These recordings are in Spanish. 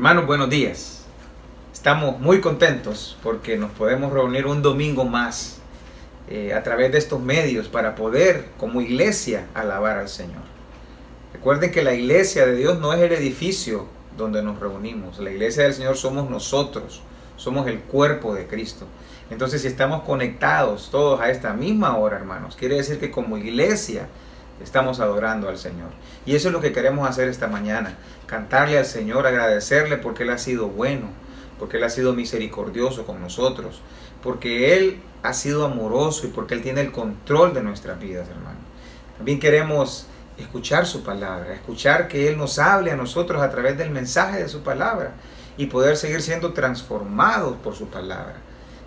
Hermanos, buenos días. Estamos muy contentos porque nos podemos reunir un domingo más a través de estos medios para poder, como iglesia, alabar al Señor. Recuerden que la iglesia de Dios no es el edificio donde nos reunimos. La iglesia del Señor somos nosotros, somos el cuerpo de Cristo. Entonces, si estamos conectados todos a esta misma hora, hermanos, quiere decir que como iglesia estamos adorando al Señor. Y eso es lo que queremos hacer esta mañana. Cantarle al Señor, agradecerle porque Él ha sido bueno, porque Él ha sido misericordioso con nosotros, porque Él ha sido amoroso y porque Él tiene el control de nuestras vidas, hermano. También queremos escuchar su palabra, escuchar que Él nos hable a nosotros a través del mensaje de su palabra y poder seguir siendo transformados por su palabra,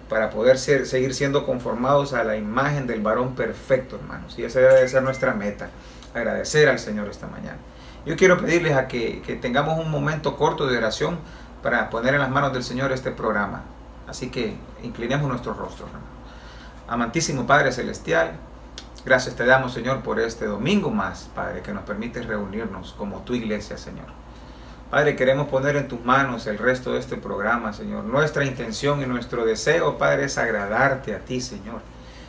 para poder seguir siendo conformados a la imagen del varón perfecto, hermanos. Y esa debe ser nuestra meta, agradecer al Señor esta mañana. Yo quiero pedirles a que tengamos un momento corto de oración para poner en las manos del Señor este programa. Así que inclinemos nuestros rostros, hermanos. Amantísimo Padre Celestial, gracias te damos, Señor, por este domingo más, Padre, que nos permite reunirnos como tu iglesia, Señor. Padre, queremos poner en tus manos el resto de este programa, Señor. Nuestra intención y nuestro deseo, Padre, es agradarte a ti, Señor.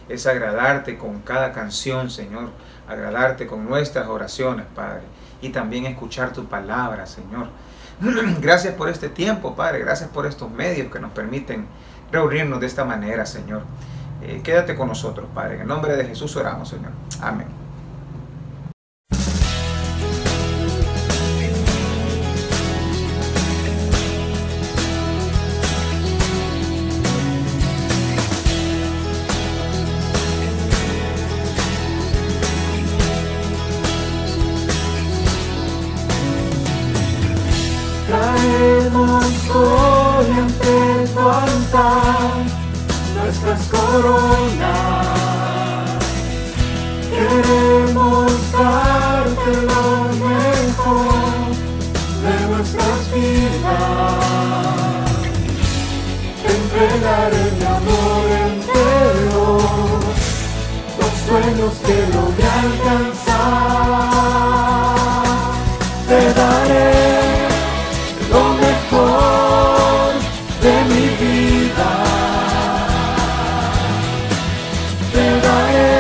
Es agradarte con cada canción, Señor. Agradarte con nuestras oraciones, Padre. Y también escuchar tu palabra, Señor. Gracias por este tiempo, Padre. Gracias por estos medios que nos permiten reunirnos de esta manera, Señor. Quédate con nosotros, Padre. En el nombre de Jesús oramos, Señor. Amén. Traemos hoy ante tu altar nuestras coronas. Queremos darte lo mejor de nuestras vidas. Te entregaré mi amor entero, los sueños que logré alcanzar. Te daré lo mejor de mi vida. Te daré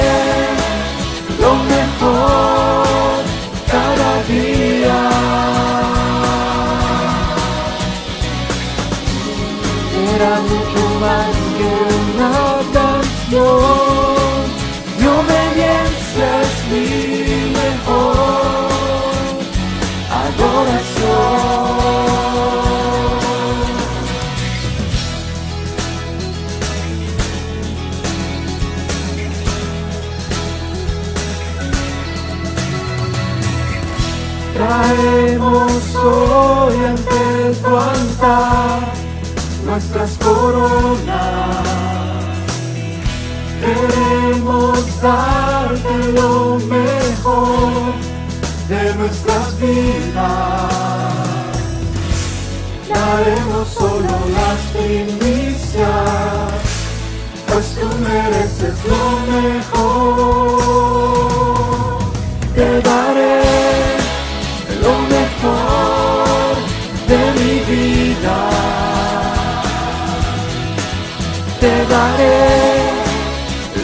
lo mejor cada día. Será mucho más que una canción. Mi obediencia es mi mejor adoración. Traemos hoy ante tu altar nuestras coronas. Queremos darte lo mejor de nuestras vidas. Daremos solo las primicias, pues tú mereces lo mejor. Te daré lo mejor de mi vida. Te daré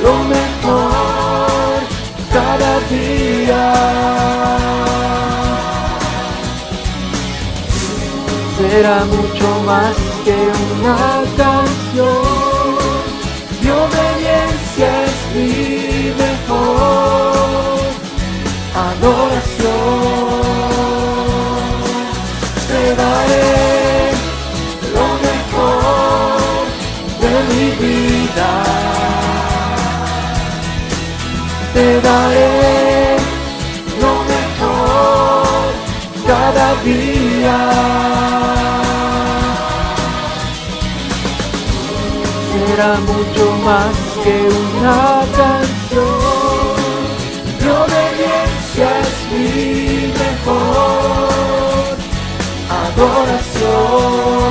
lo mejor cada día. Será mucho más que una canción. Mi obediencia es mi mejor adoración. Te daré lo mejor de mi vida. Te daré lo mejor cada día. Será mucho más que una canción. Mi obediencia es mi mejor adoración.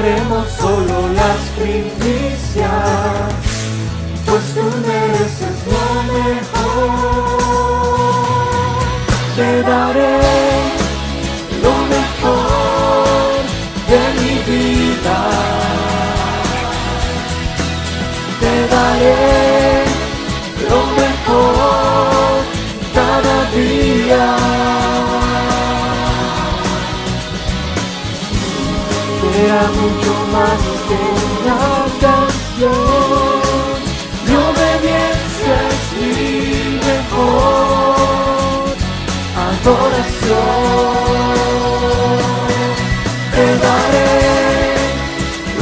daremos solo las primicias, pues tú mereces lo mejor. Te daré lo mejor de mi vida. Te daré lo mejor cada día. Será mucho más que una canción, mi obediencia es mi mejor adoración. Te daré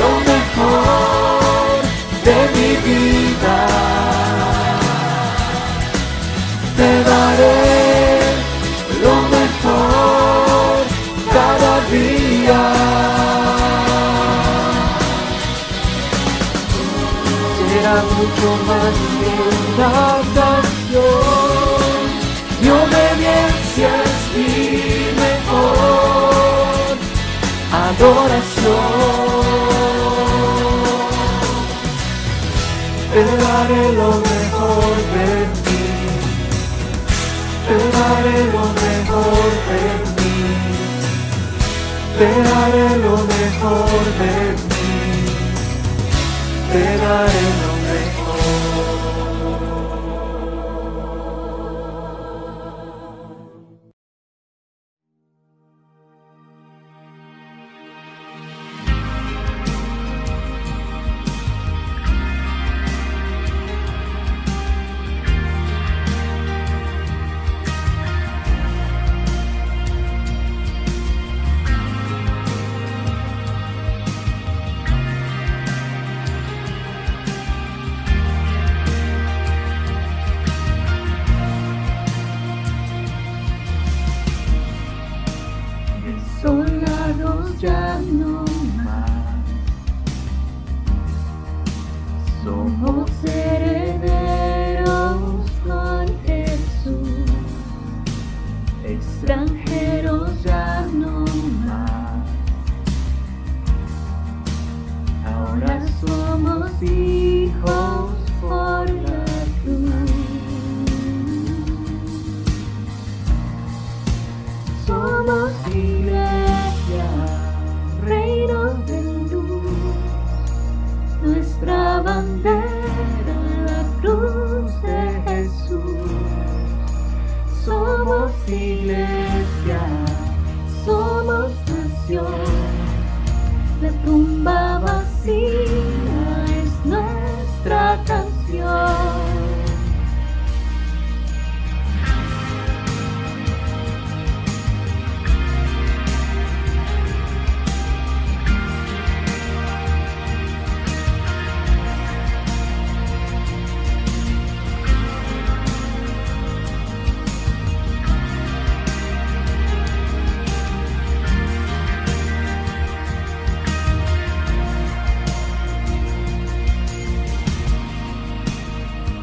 lo mejor de mi vida. Te daré lo mejor cada día. Será mucho más que una canción, mi obediencia es mi mejor adoración. Te daré lo mejor de mí, te daré lo mejor de mí, te daré lo mejor de mí, te daré lo mejor. Soldados ya no más, somos herederos con Jesús, extranjeros ya no más, ahora somos hijos por la cruz. Somos iglesia, reino de luz, nuestra bandera, la cruz de Jesús. Somos iglesia, somos nación, la tumba vacía es nuestra canción.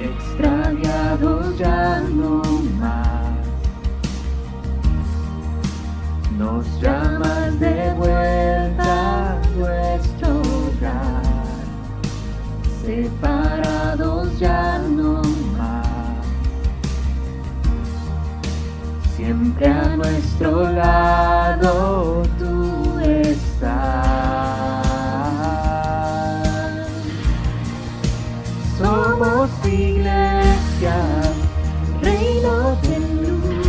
Extraviados ya no más, nos llamas de vuelta a nuestro hogar. Separados ya no más, siempre a nuestro lado tú estás. Somos iglesia, reino de luz,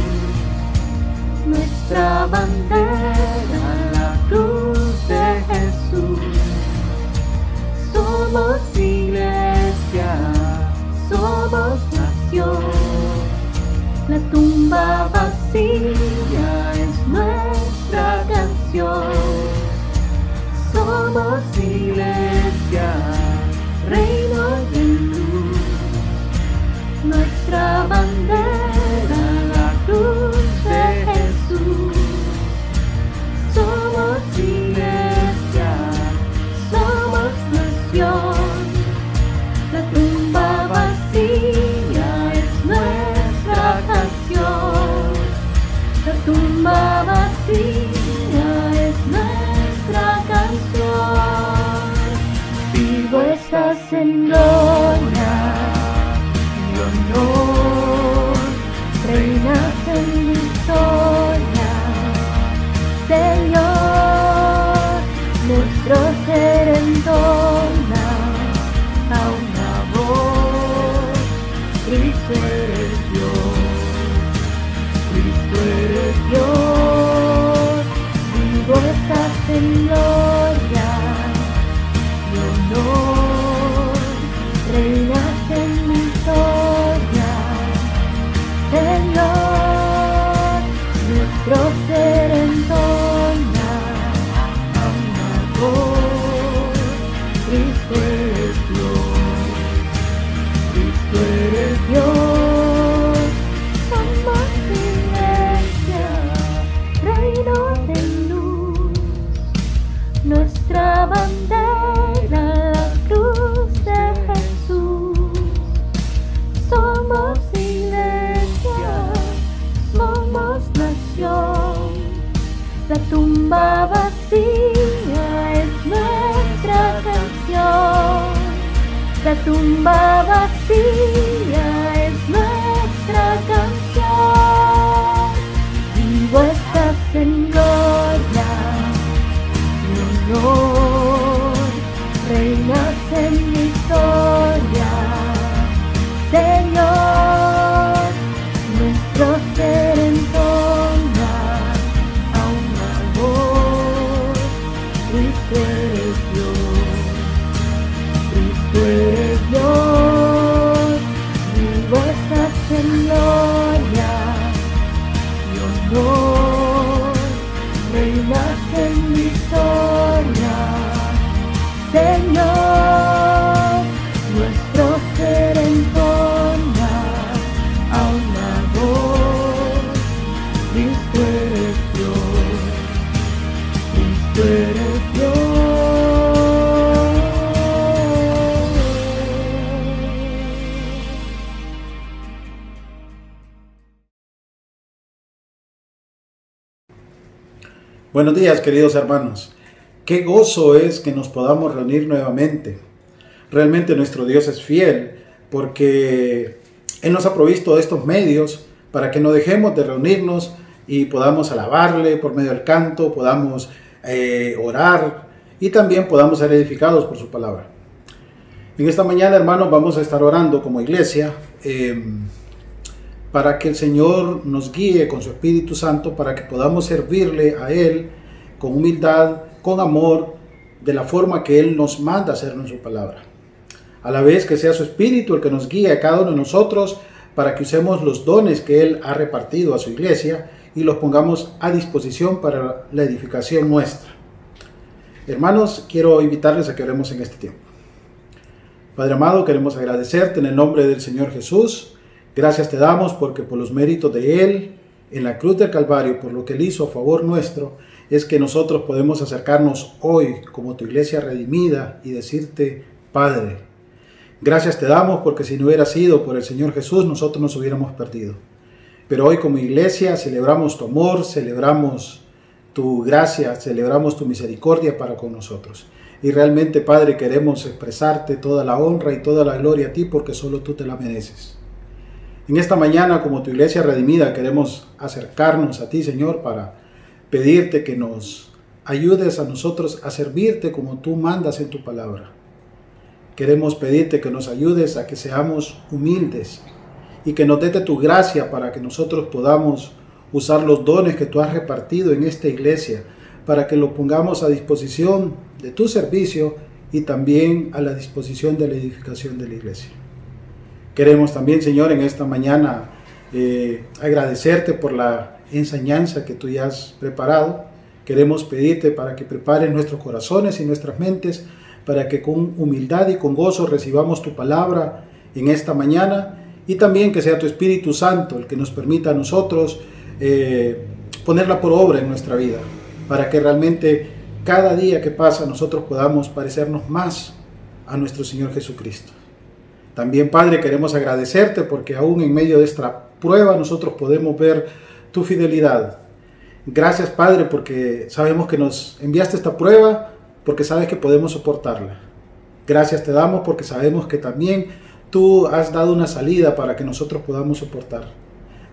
nuestra bandera, la cruz de Jesús. Somos iglesia, somos nación, la tumba vacía es nuestra canción. Somos iglesia, reino de luz, nuestra bandera, la cruz de Jesús. Somos iglesia, somos nación, la tumba vacía es nuestra canción. La en gloria y honor, reinas en victoria, Señor, nuestro ser entona a una voz: Cristo eres Dios, Cristo eres Dios, vivo estás en gloria y honor, reinas en victoria, Señor, nuestro ser entona a una voz: Cristo eres Dios, Cristo eres Dios. Somos iglesia, reino de luz, nuestra bandera, la cruz de Jesús. Somos iglesia, somos nación, la tumba vacía es nuestra canción, la tumba vacía es nuestra canción. Vivo estás en gloria y honor, reinas en victoria, Señor, nuestro ser entona a una voz: Cristo eres Dios, Cristo eres Dios, vivo estás en gloria y honor, reinas en victoria, Señor, nuestro ser entona a una voz: Cristo eres Dios, Cristo eres Dios. Buenos días, queridos hermanos. Qué gozo es que nos podamos reunir nuevamente. Realmente nuestro Dios es fiel, porque Él nos ha provisto de estos medios para que no dejemos de reunirnos y podamos alabarle por medio del canto, podamos orar y también podamos ser edificados por su palabra. En esta mañana, hermanos, vamos a estar orando como iglesia para que el Señor nos guíe con su Espíritu Santo, para que podamos servirle a Él con humildad, con amor, de la forma que Él nos manda hacerlo en su palabra. A la vez que sea su Espíritu el que nos guíe a cada uno de nosotros para que usemos los dones que Él ha repartido a su iglesia y los pongamos a disposición para la edificación nuestra. Hermanos, quiero invitarles a que oremos en este tiempo. Padre amado, queremos agradecerte en el nombre del Señor Jesús. Gracias te damos porque por los méritos de Él, en la cruz del Calvario, por lo que Él hizo a favor nuestro, es que nosotros podemos acercarnos hoy como tu iglesia redimida y decirte: Padre. Gracias te damos porque si no hubiera sido por el Señor Jesús, nosotros nos hubiéramos perdido. Pero hoy como iglesia celebramos tu amor, celebramos tu gracia, celebramos tu misericordia para con nosotros. Y realmente, Padre, queremos expresarte toda la honra y toda la gloria a ti porque solo tú te la mereces. En esta mañana, como tu iglesia redimida, queremos acercarnos a ti, Señor, para pedirte que nos ayudes a nosotros a servirte como tú mandas en tu palabra. Queremos pedirte que nos ayudes a que seamos humildes y que nos des de tu gracia para que nosotros podamos usar los dones que tú has repartido en esta iglesia, para que lo pongamos a disposición de tu servicio y también a la disposición de la edificación de la iglesia. Queremos también, Señor, en esta mañana agradecerte por la enseñanza que tú ya has preparado. Queremos pedirte para que prepares nuestros corazones y nuestras mentes, para que con humildad y con gozo recibamos tu palabra en esta mañana, y también que sea tu Espíritu Santo el que nos permita a nosotros ponerla por obra en nuestra vida, para que realmente cada día que pasa nosotros podamos parecernos más a nuestro Señor Jesucristo. También, Padre, queremos agradecerte porque aún en medio de esta prueba nosotros podemos ver tu fidelidad. Gracias, Padre, porque sabemos que nos enviaste esta prueba porque sabes que podemos soportarla. Gracias te damos porque sabemos que también tú has dado una salida para que nosotros podamos soportar.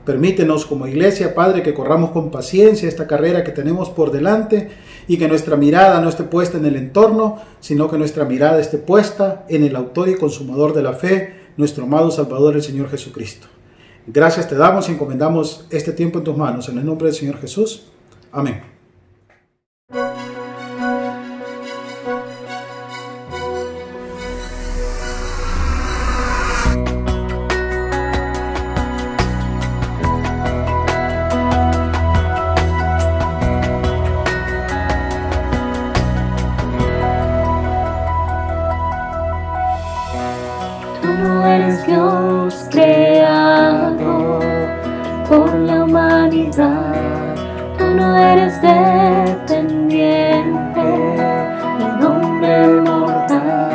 Permítenos como iglesia, Padre, que corramos con paciencia esta carrera que tenemos por delante y que nuestra mirada no esté puesta en el entorno, sino que nuestra mirada esté puesta en el autor y consumador de la fe, nuestro amado Salvador, el Señor Jesucristo. Gracias te damos y encomendamos este tiempo en tus manos. En el nombre del Señor Jesús. Amén. Tú no eres Dios creado por la humanidad. Tú no eres dependiente de un hombre mortal.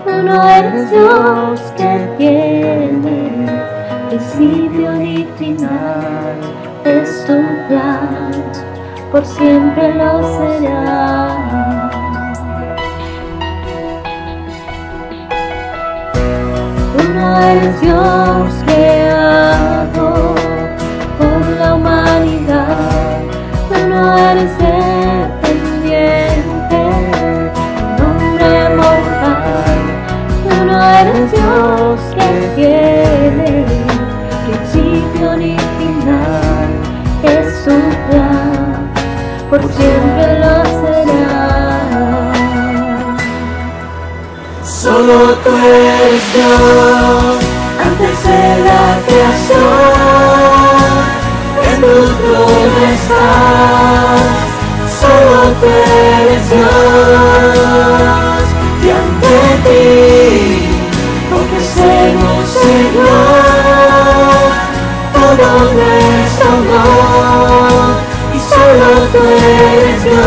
Tú no eres Dios que tiene principio ni final. Es tu plan, por siempre lo será. Tú no eres Dios creado por la humanidad. Tú no eres dependiente de un hombre mortal. Tú no eres Dios que tiene principio ni final. Es su plan, por siempre lo será. Solo tú eres Dios, antes de la creación, en tu trono estás. Solo tú eres Dios, y ante ti ofrecemos, Señor, todo nuestro amor, y solo tú eres Dios.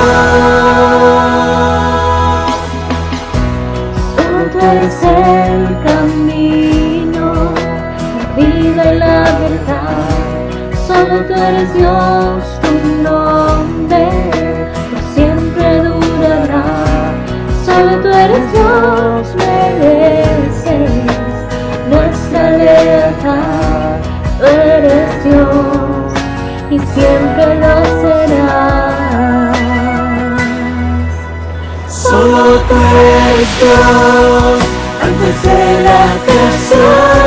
Tú eres el camino, la vida y la verdad. Solo tú eres Dios, tu nombre por siempre durará. Solo tú eres Dios, mereces nuestra lealtad. Tú eres Dios y siempre lo serás. Solo tú eres Dios, antes de la creación,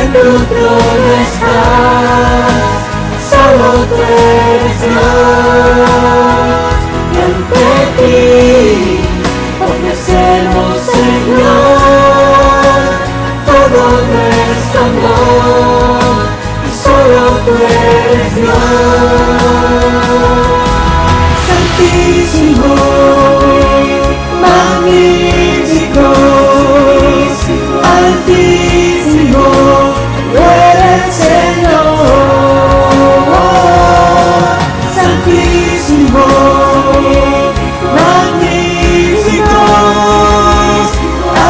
en tu trono estás. Solo tú eres Dios, y ante ti ofrecemos, Señor, todo nuestro amor, y solo tú eres Dios. Santísimo, magnífico, altísimo, tú eres Señor. Santísimo, magnífico,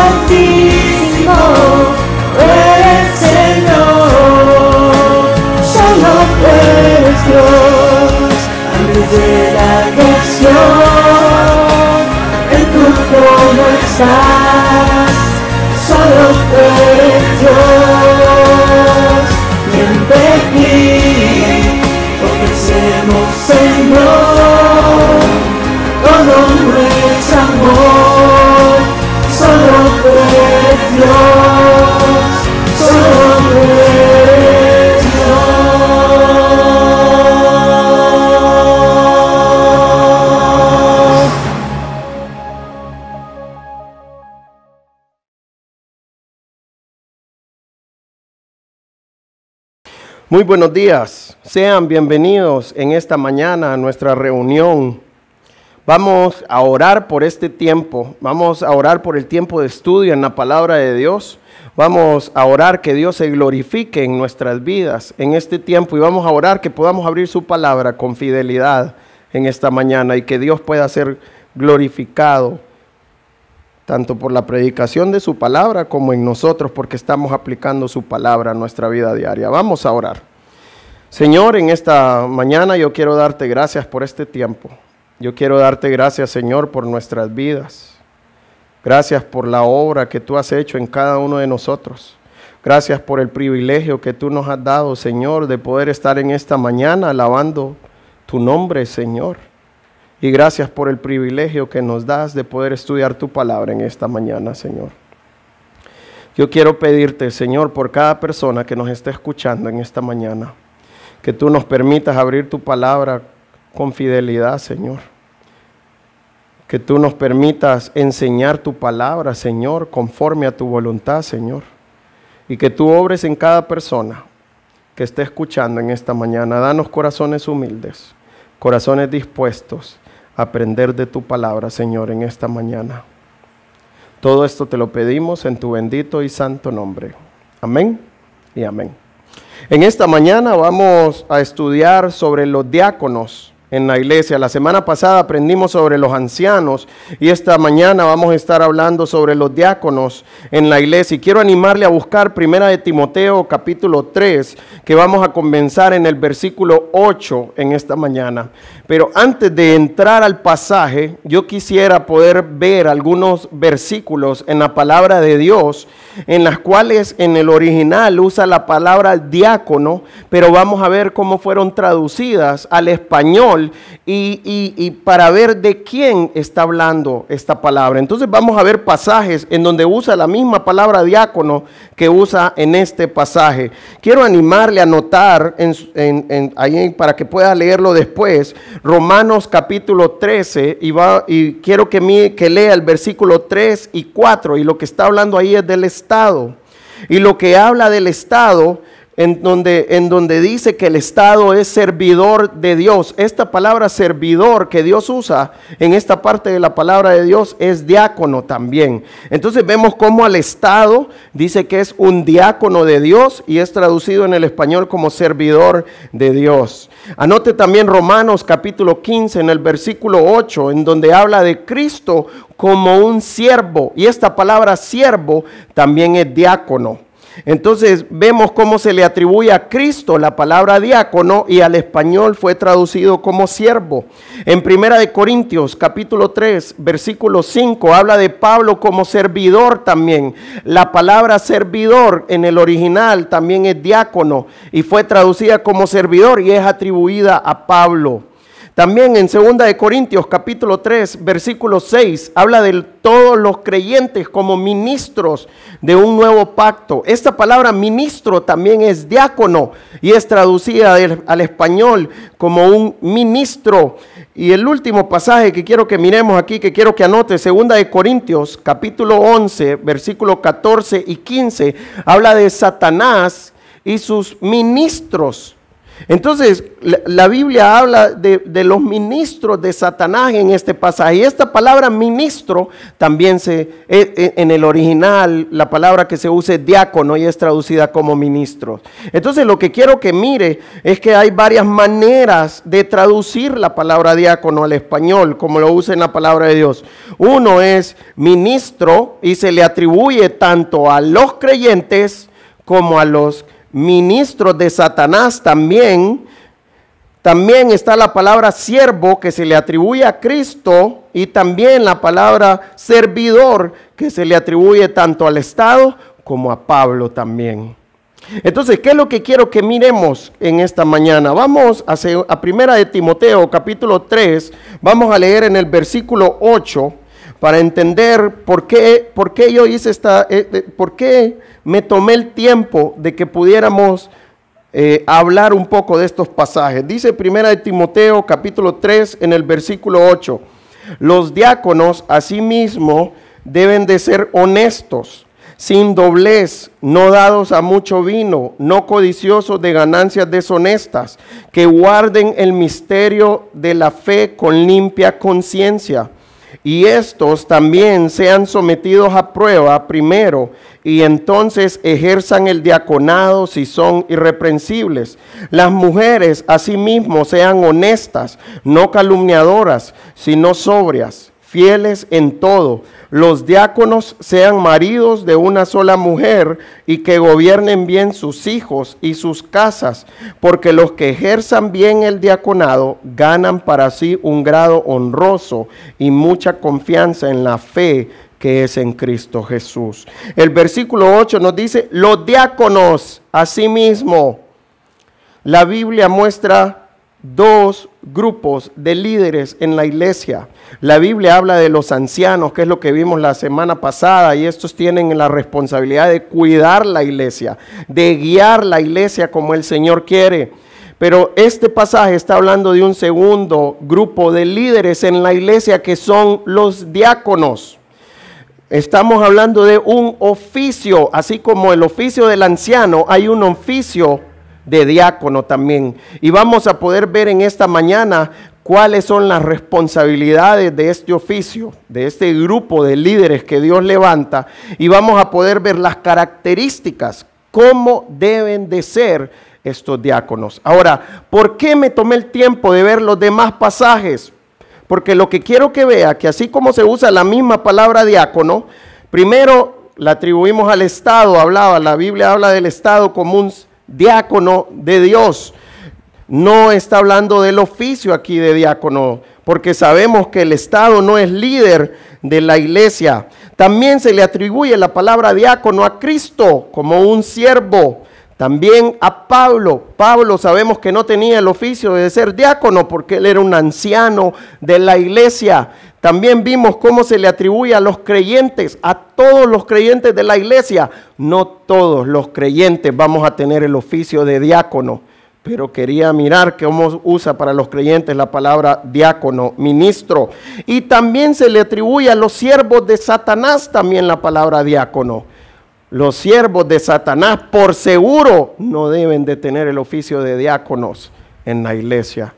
altísimo, tú eres Señor. Solo tú eres Dios, antes de la creación, en tu trono estás. Solo tú eres Dios, y ante ti ofrecemos, Señor, todo nuestro amor. Solo tú eres Dios, solo tú eres Dios. Muy buenos días, sean bienvenidos en esta mañana a nuestra reunión. Vamos a orar por este tiempo, vamos a orar por el tiempo de estudio en la palabra de Dios. Vamos a orar que Dios se glorifique en nuestras vidas en este tiempo y vamos a orar que podamos abrir su palabra con fidelidad en esta mañana y que Dios pueda ser glorificado tanto por la predicación de su palabra como en nosotros, porque estamos aplicando su palabra a nuestra vida diaria. Vamos a orar. Señor, en esta mañana yo quiero darte gracias por este tiempo. Yo quiero darte gracias, Señor, por nuestras vidas. Gracias por la obra que tú has hecho en cada uno de nosotros. Gracias por el privilegio que tú nos has dado, Señor, de poder estar en esta mañana alabando tu nombre, Señor. Y gracias por el privilegio que nos das de poder estudiar tu palabra en esta mañana, Señor. Yo quiero pedirte, Señor, por cada persona que nos esté escuchando en esta mañana, que tú nos permitas abrir tu palabra con fidelidad, Señor. Que tú nos permitas enseñar tu palabra, Señor, conforme a tu voluntad, Señor. Y que tú obres en cada persona que esté escuchando en esta mañana. Danos corazones humildes, corazones dispuestos a aprender de tu palabra, Señor, en esta mañana. Todo esto te lo pedimos en tu bendito y santo nombre. Amén y amén. En esta mañana vamos a estudiar sobre los diáconos en la iglesia. La semana pasada aprendimos sobre los ancianos y esta mañana vamos a estar hablando sobre los diáconos en la iglesia. Y quiero animarle a buscar 1 de Timoteo capítulo 3, que vamos a comenzar en el versículo 8 en esta mañana. Pero antes de entrar al pasaje, yo quisiera poder ver algunos versículos en la palabra de Dios, en las cuales en el original usa la palabra diácono, pero vamos a ver cómo fueron traducidas al español y para ver de quién está hablando esta palabra. Entonces vamos a ver pasajes en donde usa la misma palabra diácono que usa en este pasaje. Quiero animarle a anotar ahí para que pueda leerlo después, Romanos capítulo 13, y quiero que lea el versículo 3 y 4, y lo que está hablando ahí es del Estado. Y lo que habla del Estado, en donde dice que el Estado es servidor de Dios. Esta palabra servidor que Dios usa en esta parte de la palabra de Dios es diácono también. Entonces vemos cómo al Estado dice que es un diácono de Dios y es traducido en el español como servidor de Dios. Anote también Romanos capítulo 15 en el versículo 8, en donde habla de Cristo como un siervo, y esta palabra siervo también es diácono. Entonces vemos cómo se le atribuye a Cristo la palabra diácono y al español fue traducido como siervo. En 1 de Corintios capítulo 3 versículo 5 habla de Pablo como servidor también. La palabra servidor en el original también es diácono y fue traducida como servidor y es atribuida a Pablo. También en 2 de Corintios capítulo 3 versículo 6 habla de todos los creyentes como ministros de un nuevo pacto. Esta palabra ministro también es diácono y es traducida al español como un ministro. Y el último pasaje que quiero que miremos aquí, que quiero que anote, 2 de Corintios capítulo 11 versículo 14 y 15 habla de Satanás y sus ministros. Entonces, la Biblia habla de los ministros de Satanás en este pasaje. Y esta palabra ministro también en el original, la palabra que se usa es diácono y es traducida como ministro. Entonces, lo que quiero que mire es que hay varias maneras de traducir la palabra diácono al español, como lo usa en la palabra de Dios. Uno es ministro y se le atribuye tanto a los creyentes como a los ministros de Satanás también. También está la palabra siervo que se le atribuye a Cristo y también la palabra servidor que se le atribuye tanto al Estado como a Pablo también. Entonces, ¿qué es lo que quiero que miremos en esta mañana? Vamos a 1 de Timoteo capítulo 3, vamos a leer en el versículo 8 para entender por qué yo hice por qué me tomé el tiempo de que pudiéramos hablar un poco de estos pasajes. Dice 1 de Timoteo capítulo 3 en el versículo 8, los diáconos asimismo deben de ser honestos, sin doblez, no dados a mucho vino, no codiciosos de ganancias deshonestas, que guarden el misterio de la fe con limpia conciencia. Y estos también sean sometidos a prueba primero, y entonces ejerzan el diaconado si son irreprensibles. Las mujeres asimismo sean honestas, no calumniadoras, sino sobrias, fieles en todo. Los diáconos sean maridos de una sola mujer y que gobiernen bien sus hijos y sus casas, porque los que ejerzan bien el diaconado ganan para sí un grado honroso y mucha confianza en la fe que es en Cristo Jesús. El versículo 8 nos dice, los diáconos, asimismo. La Biblia muestra dos grupos de líderes en la iglesia. La Biblia habla de los ancianos, que es lo que vimos la semana pasada, y estos tienen la responsabilidad de cuidar la iglesia, de guiar la iglesia como el Señor quiere. Pero este pasaje está hablando de un segundo grupo de líderes en la iglesia, que son los diáconos. Estamos hablando de un oficio, así como el oficio del anciano, hay un oficio de diácono también. Y vamos a poder ver en esta mañana cuáles son las responsabilidades de este oficio, de este grupo de líderes que Dios levanta, y vamos a poder ver las características, cómo deben de ser estos diáconos. Ahora, ¿por qué me tomé el tiempo de ver los demás pasajes? Porque lo que quiero que vea, que así como se usa la misma palabra diácono, primero la atribuimos al Estado, la Biblia habla del Estado como un diácono de Dios. No está hablando del oficio aquí de diácono, porque sabemos que el Estado no es líder de la iglesia. También se le atribuye la palabra diácono a Cristo como un siervo. También a Pablo. Pablo sabemos que no tenía el oficio de ser diácono porque él era un anciano de la iglesia. También vimos cómo se le atribuye a los creyentes, a todos los creyentes de la iglesia. No todos los creyentes vamos a tener el oficio de diácono, pero quería mirar cómo usa para los creyentes la palabra diácono, ministro. Y también se le atribuye a los siervos de Satanás también la palabra diácono. Los siervos de Satanás por seguro no deben de tener el oficio de diáconos en la iglesia.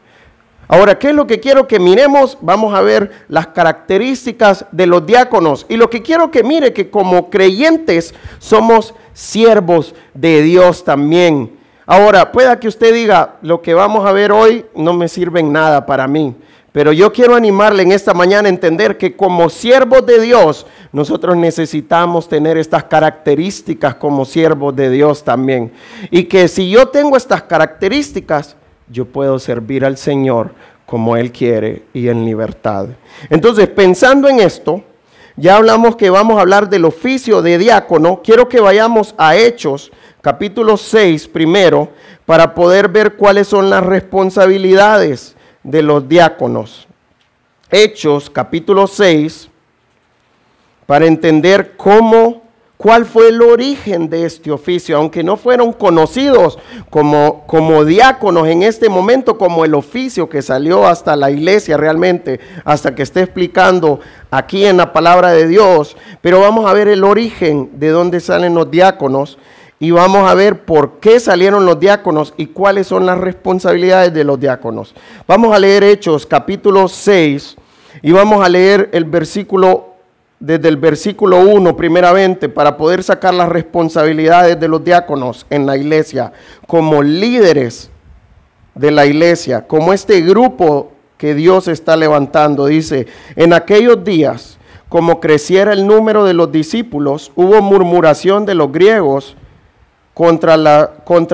Ahora, ¿qué es lo que quiero que miremos? Vamos a ver las características de los diáconos. Y lo que quiero que mire, que como creyentes somos siervos de Dios también. Ahora, pueda que usted diga, lo que vamos a ver hoy no me sirve en nada para mí. Pero yo quiero animarle en esta mañana a entender que como siervos de Dios, nosotros necesitamos tener estas características como siervos de Dios también. Y que si yo tengo estas características, yo puedo servir al Señor como Él quiere y en libertad. Entonces, pensando en esto, ya hablamos que vamos a hablar del oficio de diácono. Quiero que vayamos a Hechos, capítulo 6 primero, para poder ver cuáles son las responsabilidades de los diáconos. Hechos capítulo 6, para entender cuál fue el origen de este oficio, aunque no fueron conocidos como diáconos en este momento, como el oficio que salió hasta la iglesia realmente, hasta que esté explicando aquí en la palabra de Dios. Pero vamos a ver el origen de dónde salen los diáconos. Y vamos a ver por qué salieron los diáconos y cuáles son las responsabilidades de los diáconos. Vamos a leer Hechos capítulo 6 y vamos a leer desde el versículo 1 primeramente, para poder sacar las responsabilidades de los diáconos en la iglesia, como líderes de la iglesia, como este grupo que Dios está levantando. Dice, en aquellos días, como creciera el número de los discípulos, hubo murmuración de los griegos contra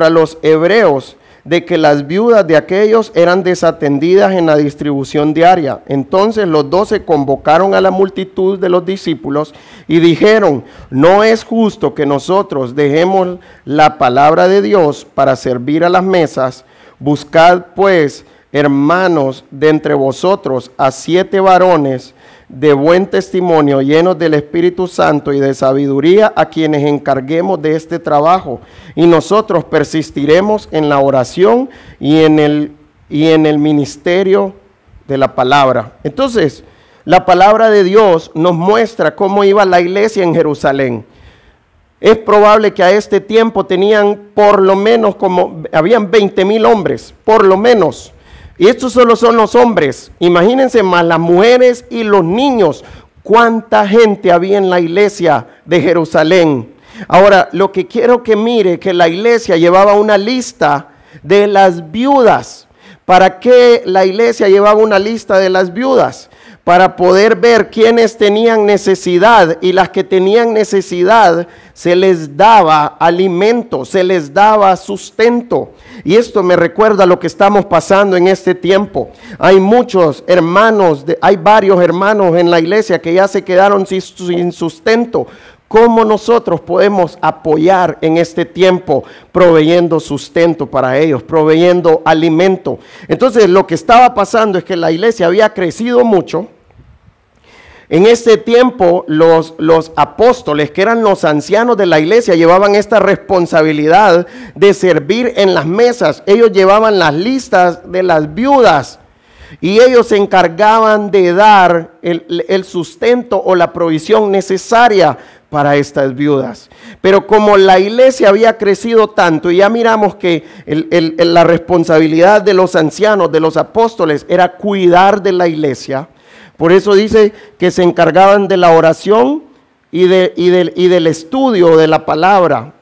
los hebreos, de que las viudas de aquellos eran desatendidas en la distribución diaria. Entonces los 12 convocaron a la multitud de los discípulos y dijeron, no es justo que nosotros dejemos la palabra de Dios para servir a las mesas. Buscad pues, hermanos, de entre vosotros a 7 varones de buen testimonio, llenos del Espíritu Santo y de sabiduría, a quienes encarguemos de este trabajo, y nosotros persistiremos en la oración y en el ministerio de la palabra. Entonces, la palabra de Dios nos muestra cómo iba la iglesia en Jerusalén. Es probable que a este tiempo tenían por lo menos habían 20,000 hombres, por lo menos. Y estos solo son los hombres. Imagínense más las mujeres y los niños. ¿Cuánta gente había en la iglesia de Jerusalén? Ahora, lo que quiero que mire, que la iglesia llevaba una lista de las viudas. ¿Para qué la iglesia llevaba una lista de las viudas? para poder ver quiénes tenían necesidad, y las que tenían necesidad se les daba alimento, se les daba sustento. Y esto me recuerda lo que estamos pasando en este tiempo. Hay muchos hermanos, hay varios hermanos en la iglesia que ya se quedaron sin sustento. ¿Cómo nosotros podemos apoyar en este tiempo proveyendo sustento para ellos, proveyendo alimento? Entonces lo que estaba pasando es que la iglesia había crecido mucho. En este tiempo los apóstoles, que eran los ancianos de la iglesia, llevaban esta responsabilidad de servir en las mesas. Ellos llevaban las listas de las viudas y ellos se encargaban de dar el sustento o la provisión necesaria para estas viudas. Pero como la iglesia había crecido tanto, y ya miramos que la responsabilidad de los ancianos, de los apóstoles, era cuidar de la iglesia. Por eso dice que se encargaban de la oración y del estudio de la palabra.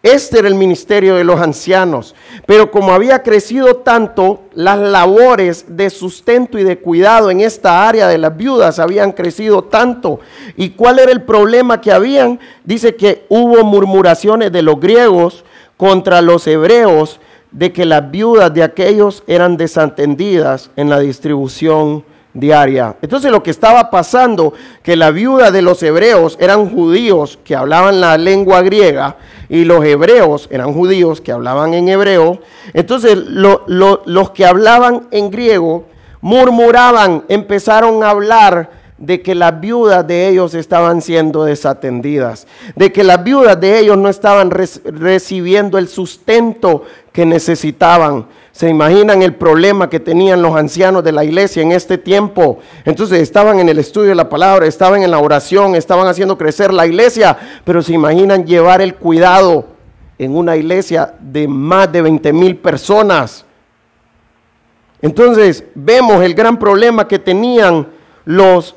Este era el ministerio de los ancianos. Pero como había crecido tanto, las labores de sustento y de cuidado en esta área de las viudas habían crecido tanto. ¿Y cuál era el problema que habían? Dice que hubo murmuraciones de los griegos contra los hebreos de que las viudas de aquellos eran desatendidas en la distribución diaria. Entonces lo que estaba pasando, que la viuda de los hebreos eran judíos que hablaban la lengua griega, y los hebreos eran judíos que hablaban en hebreo. Entonces los que hablaban en griego murmuraban, empezaron a hablar de que las viudas de ellos estaban siendo desatendidas, de que las viudas de ellos no estaban recibiendo el sustento que necesitaban. ¿Se imaginan el problema que tenían los ancianos de la iglesia en este tiempo? Entonces estaban en el estudio de la palabra, estaban en la oración, estaban haciendo crecer la iglesia, pero se imaginan llevar el cuidado en una iglesia de más de 20,000 personas. Entonces vemos el gran problema que tenían los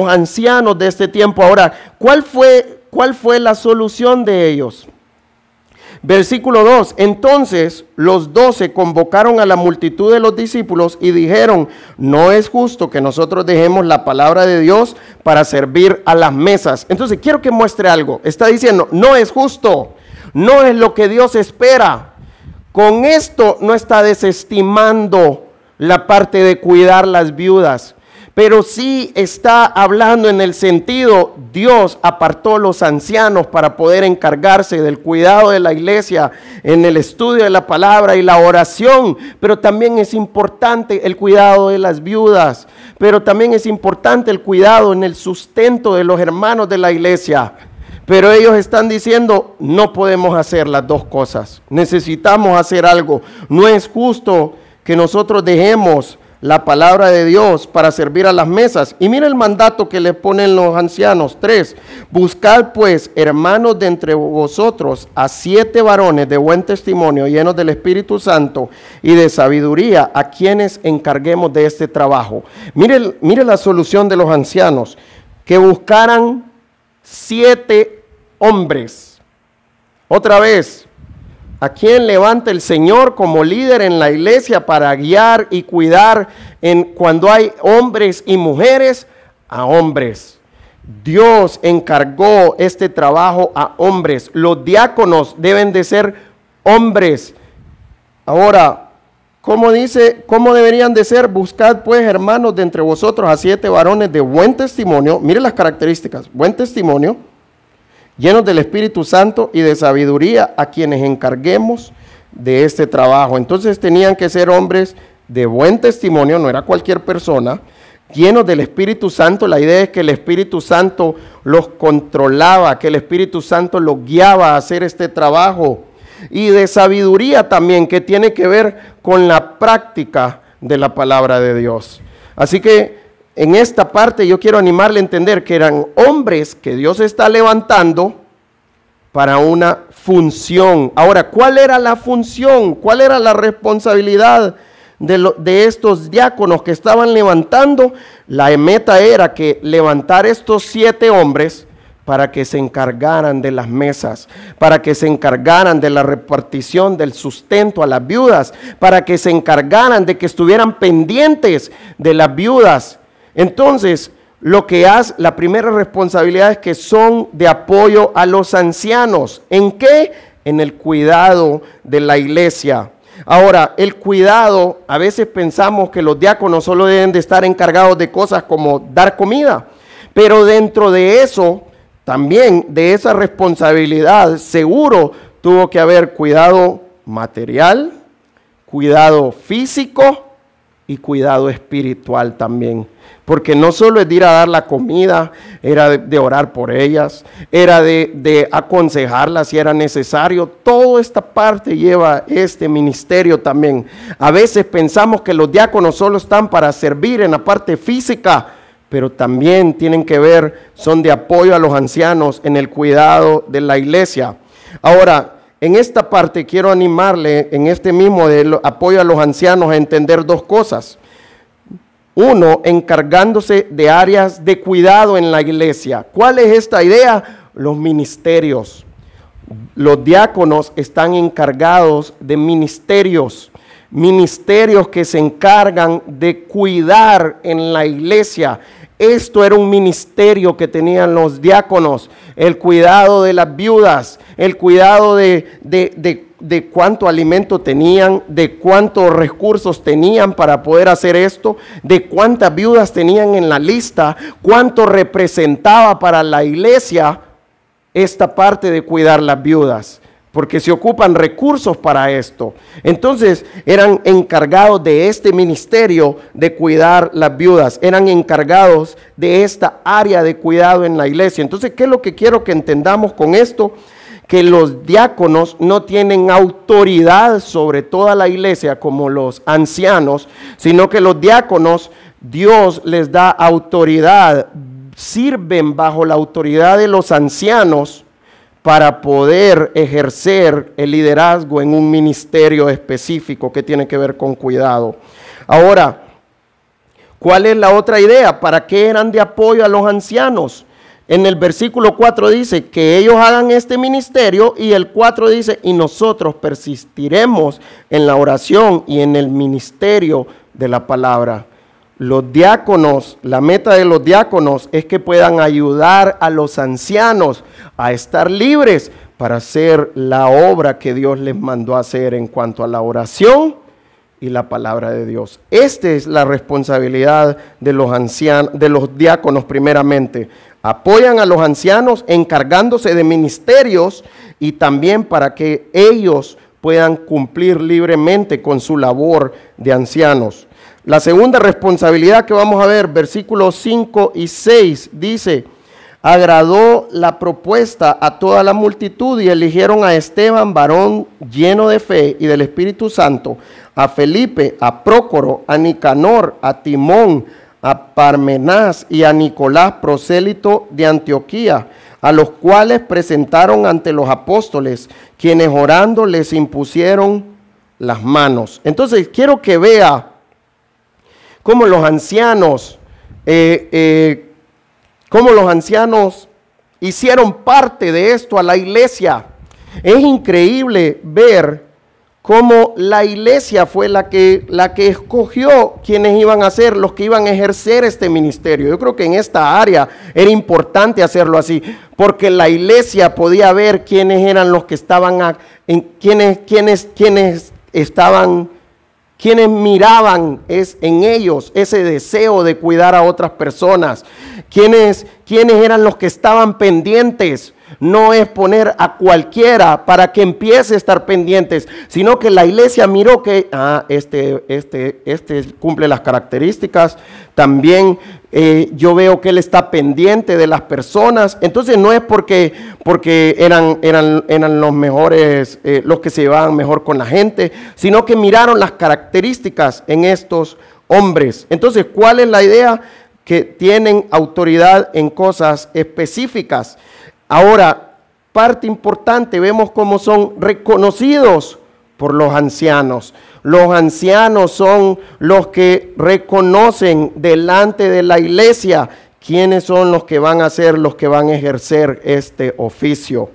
ancianos de este tiempo. Ahora, ¿cuál fue la solución de ellos? Versículo 2, entonces los 12 convocaron a la multitud de los discípulos y dijeron, no es justo que nosotros dejemos la palabra de Dios para servir a las mesas. Entonces quiero que muestre algo. Está diciendo, no es justo, no es lo que Dios espera. Con esto no está desestimando la parte de cuidar las viudas, pero sí está hablando en el sentido, Dios apartó los ancianos para poder encargarse del cuidado de la iglesia, en el estudio de la palabra y la oración, pero también es importante el cuidado de las viudas, pero también es importante el cuidado en el sustento de los hermanos de la iglesia. Pero ellos están diciendo, no podemos hacer las dos cosas, necesitamos hacer algo. No es justo que nosotros dejemos la palabra de Dios para servir a las mesas. Y mira el mandato que le ponen los ancianos. 3, buscad pues, hermanos, de entre vosotros a 7 varones de buen testimonio, llenos del Espíritu Santo y de sabiduría, a quienes encarguemos de este trabajo. Mire la solución de los ancianos, que buscaran 7 hombres. Otra vez, ¿a quién levanta el Señor como líder en la iglesia para guiar y cuidar cuando hay hombres y mujeres? A hombres. Dios encargó este trabajo a hombres. Los diáconos deben de ser hombres. Ahora, ¿cómo dice? ¿Cómo deberían de ser? Buscad pues, hermanos, de entre vosotros a 7 varones de buen testimonio. Mire las características. Buen testimonio, llenos del Espíritu Santo y de sabiduría, a quienes encarguemos de este trabajo. Entonces tenían que ser hombres de buen testimonio, no era cualquier persona, llenos del Espíritu Santo. La idea es que el Espíritu Santo los controlaba, que el Espíritu Santo los guiaba a hacer este trabajo. Y de sabiduría también, que tiene que ver con la práctica de la palabra de Dios. Así que en esta parte yo quiero animarle a entender que eran hombres que Dios está levantando para una función. Ahora, ¿cuál era la función? ¿Cuál era la responsabilidad de estos diáconos que estaban levantando? La meta era que levantar estos 7 hombres para que se encargaran de las mesas, para que se encargaran de la repartición del sustento a las viudas, para que se encargaran de que estuvieran pendientes de las viudas. Entonces, lo que hace, la primera responsabilidad es que son de apoyo a los ancianos. ¿En qué? En el cuidado de la iglesia. Ahora, el cuidado, a veces pensamos que los diáconos solo deben de estar encargados de cosas como dar comida, pero dentro de eso, también de esa responsabilidad, seguro tuvo que haber cuidado material, cuidado físico y cuidado espiritual también. Porque no solo es de ir a dar la comida, era de orar por ellas, era de aconsejarlas si era necesario. Toda esta parte lleva este ministerio también. A veces pensamos que los diáconos solo están para servir en la parte física, pero también tienen que ver, son de apoyo a los ancianos en el cuidado de la iglesia. Ahora, en esta parte quiero animarle, en este mismo de apoyo a los ancianos, a entender dos cosas. Uno, encargándose de áreas de cuidado en la iglesia. ¿Cuál es esta idea? Los ministerios. Los diáconos están encargados de ministerios que se encargan de cuidar en la iglesia. Esto era un ministerio que tenían los diáconos, el cuidado de las viudas, el cuidado de cuánto alimento tenían, de cuántos recursos tenían para poder hacer esto, de cuántas viudas tenían en la lista, cuánto representaba para la iglesia esta parte de cuidar las viudas, porque se ocupan recursos para esto. Entonces eran encargados de este ministerio de cuidar las viudas, eran encargados de esta área de cuidado en la iglesia. Entonces, ¿qué es lo que quiero que entendamos con esto? Que los diáconos no tienen autoridad sobre toda la iglesia como los ancianos, sino que los diáconos, Dios les da autoridad, sirven bajo la autoridad de los ancianos para poder ejercer el liderazgo en un ministerio específico que tiene que ver con cuidado. Ahora, ¿cuál es la otra idea? ¿Para qué eran de apoyo a los ancianos? En el versículo 4 dice que ellos hagan este ministerio, y el 4 dice, y nosotros persistiremos en la oración y en el ministerio de la palabra. Los diáconos, la meta de los diáconos es que puedan ayudar a los ancianos a estar libres para hacer la obra que Dios les mandó a hacer en cuanto a la oración y la palabra de Dios. Esta es la responsabilidad de los ancianos, de los diáconos primeramente. Apoyan a los ancianos encargándose de ministerios y también para que ellos puedan cumplir libremente con su labor de ancianos. La segunda responsabilidad que vamos a ver, versículos 5 y 6, dice: agradó la propuesta a toda la multitud y eligieron a Esteban, varón lleno de fe y del Espíritu Santo, a Felipe, a Prócoro, a Nicanor, a Timón, a Parmenás y a Nicolás, prosélito de Antioquía, a los cuales presentaron ante los apóstoles, quienes orando les impusieron las manos. Entonces quiero que vea cómo los ancianos hicieron parte de esto a la iglesia. Es increíble ver cómo la iglesia fue la que escogió quienes iban a ser los que iban a ejercer este ministerio. Yo creo que en esta área era importante hacerlo así, porque la iglesia podía ver quiénes eran los que estaban, quienes miraban en ellos ese deseo de cuidar a otras personas, quienes eran los que estaban pendientes. No es poner a cualquiera para que empiece a estar pendientes, sino que la iglesia miró que este cumple las características. También yo veo que él está pendiente de las personas. Entonces no es porque eran los mejores, los que se llevaban mejor con la gente, sino que miraron las características en estos hombres. Entonces, ¿cuál es la idea? Que tienen autoridad en cosas específicas. Ahora, parte importante, vemos cómo son reconocidos por los ancianos. Los ancianos son los que reconocen delante de la iglesia quiénes son los que van a ser, los que van a ejercer este oficio.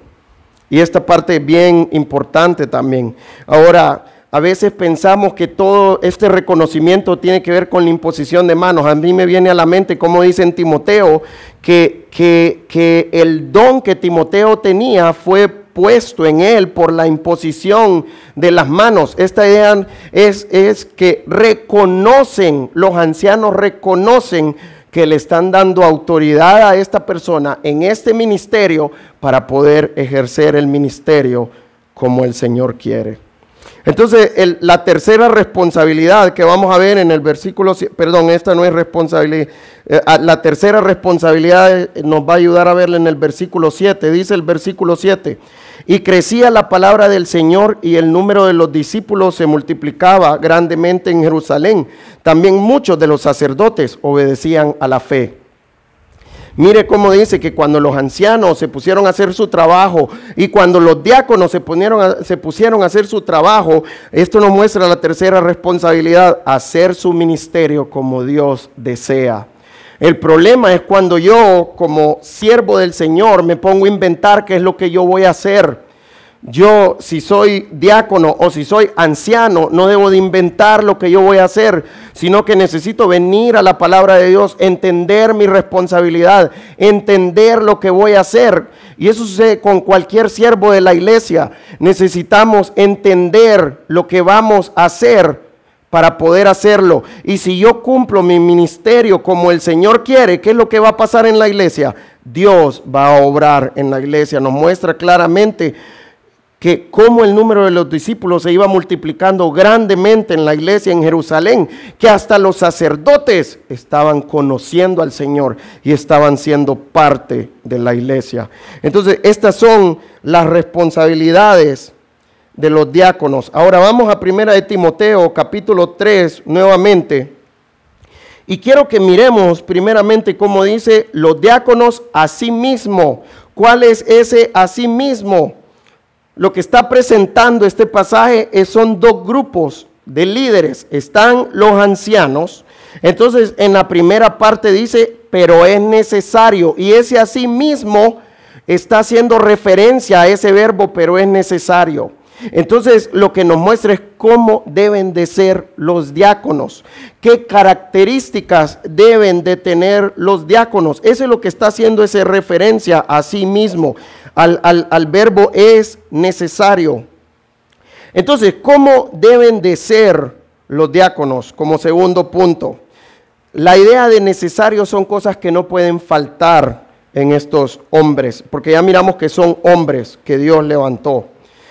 Y esta parte es bien importante también. Ahora, a veces pensamos que todo este reconocimiento tiene que ver con la imposición de manos. A mí me viene a la mente, como dice en Timoteo, que el don que Timoteo tenía fue puesto en él por la imposición de las manos. Esta idea es que reconocen, los ancianos reconocen que le están dando autoridad a esta persona en este ministerio para poder ejercer el ministerio como el Señor quiere. Entonces, la tercera responsabilidad que vamos a ver en el versículo, perdón, esta no es responsabilidad, la tercera responsabilidad nos va a ayudar a verla en el versículo 7, dice el versículo 7, y crecía la palabra del Señor y el número de los discípulos se multiplicaba grandemente en Jerusalén. También muchos de los sacerdotes obedecían a la fe. Mire cómo dice que cuando los ancianos se pusieron a hacer su trabajo y cuando los diáconos se pusieron a hacer su trabajo, esto nos muestra la tercera responsabilidad, hacer su ministerio como Dios desea. El problema es cuando yo, como siervo del Señor, me pongo a inventar qué es lo que yo voy a hacer. Yo, si soy diácono o si soy anciano, no debo de inventar lo que yo voy a hacer, sino que necesito venir a la palabra de Dios, entender mi responsabilidad, entender lo que voy a hacer. Y eso sucede con cualquier siervo de la iglesia. Necesitamos entender lo que vamos a hacer para poder hacerlo. Y si yo cumplo mi ministerio como el Señor quiere, ¿qué es lo que va a pasar en la iglesia? Dios va a obrar en la iglesia. Nos muestra claramente que como el número de los discípulos se iba multiplicando grandemente en la iglesia en Jerusalén, que hasta los sacerdotes estaban conociendo al Señor y estaban siendo parte de la iglesia. Entonces, estas son las responsabilidades de los diáconos. Ahora vamos a 1 de Timoteo, capítulo 3, nuevamente. Y quiero que miremos primeramente cómo dice los diáconos a sí mismo. ¿Cuál es ese a sí mismo? Lo que está presentando este pasaje son dos grupos de líderes. Están los ancianos. Entonces, en la primera parte dice, pero es necesario. Y ese asimismo está haciendo referencia a ese verbo, pero es necesario. Entonces, lo que nos muestra es cómo deben de ser los diáconos. Qué características deben de tener los diáconos. Eso es lo que está haciendo esa referencia a sí mismo. Al verbo es necesario. Entonces, ¿cómo deben de ser los diáconos? Como segundo punto, la idea de necesario son cosas que no pueden faltar en estos hombres, porque ya miramos que son hombres que Dios levantó.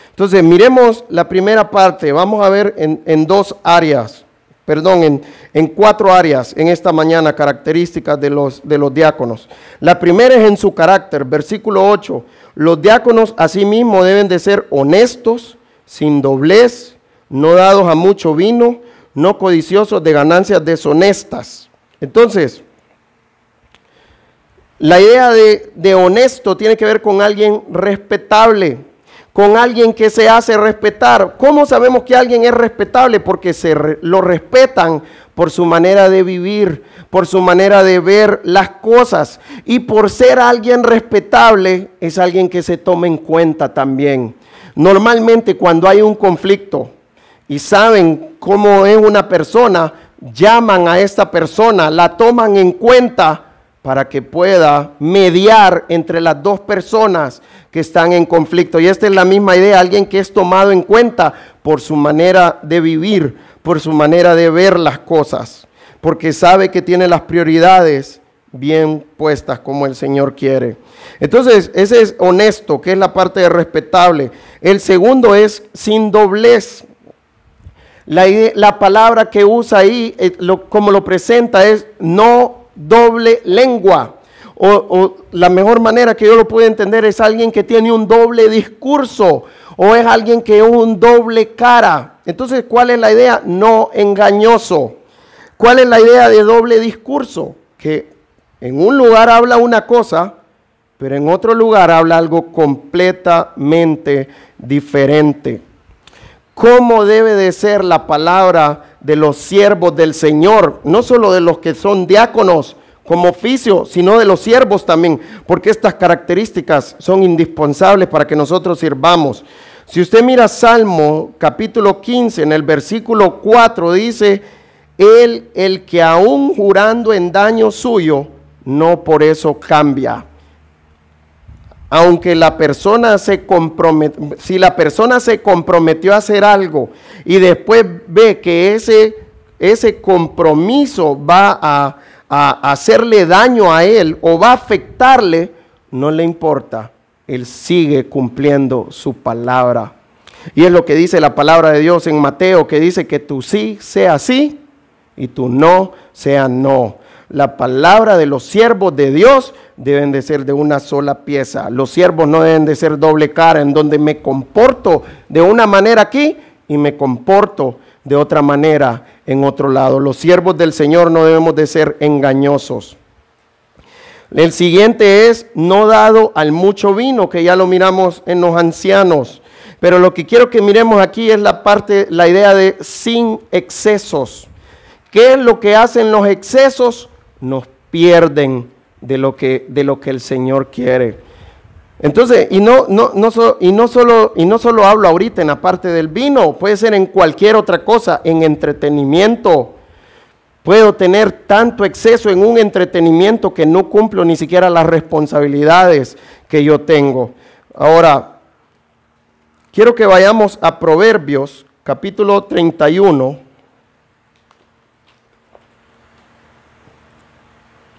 Entonces, miremos la primera parte. Vamos a ver en cuatro áreas en esta mañana, características de los diáconos. La primera es en su carácter, versículo 8. Los diáconos asimismo deben de ser honestos, sin doblez, no dados a mucho vino, no codiciosos de ganancias deshonestas. Entonces, la idea de honesto tiene que ver con alguien respetable, con alguien que se hace respetar. ¿Cómo sabemos que alguien es respetable? Porque lo respetan por su manera de vivir, por su manera de ver las cosas. Y por ser alguien respetable, es alguien que se toma en cuenta también. Normalmente cuando hay un conflicto y saben cómo es una persona, llaman a esta persona, la toman en cuenta para que pueda mediar entre las dos personas que están en conflicto. Y esta es la misma idea, alguien que es tomado en cuenta por su manera de vivir, por su manera de ver las cosas, porque sabe que tiene las prioridades bien puestas como el Señor quiere. Entonces, ese es honesto, que es la parte de respetable. El segundo es sin doblez. La palabra que usa ahí, como lo presenta, es no doble lengua. O la mejor manera que yo lo puedo entender es alguien que tiene un doble discurso, o es alguien que es un doble cara. Entonces, ¿cuál es la idea? No engañoso. ¿Cuál es la idea de doble discurso? Que en un lugar habla una cosa, pero en otro lugar habla algo completamente diferente. ¿Cómo debe de ser la palabra de los siervos del Señor? No solo de los que son diáconos como oficio, sino de los siervos también, porque estas características son indispensables para que nosotros sirvamos. Si usted mira Salmo capítulo 15, en el versículo 4 dice, Él, el que aún jurando en daño suyo, no por eso cambia. Aunque la persona si la persona se comprometió a hacer algo y después ve que ese compromiso va a hacerle daño a él o va a afectarle, no le importa. Él sigue cumpliendo su palabra. Y es lo que dice la palabra de Dios en Mateo, que dice que tu sí sea sí y tu no sea no. La palabra de los siervos de Dios deben de ser de una sola pieza. Los siervos no deben de ser doble cara, en donde me comporto de una manera aquí y me comporto de otra manera en otro lado. Los siervos del Señor no debemos de ser engañosos. El siguiente es no dado al mucho vino, que ya lo miramos en los ancianos. Pero lo que quiero que miremos aquí es la idea de sin excesos. ¿Qué es lo que hacen los excesos? Nos pierden de lo que el Señor quiere. Entonces, y no solo hablo ahorita en la parte del vino, puede ser en cualquier otra cosa, en entretenimiento. Puedo tener tanto exceso en un entretenimiento que no cumplo ni siquiera las responsabilidades que yo tengo. Ahora, quiero que vayamos a Proverbios, capítulo 31.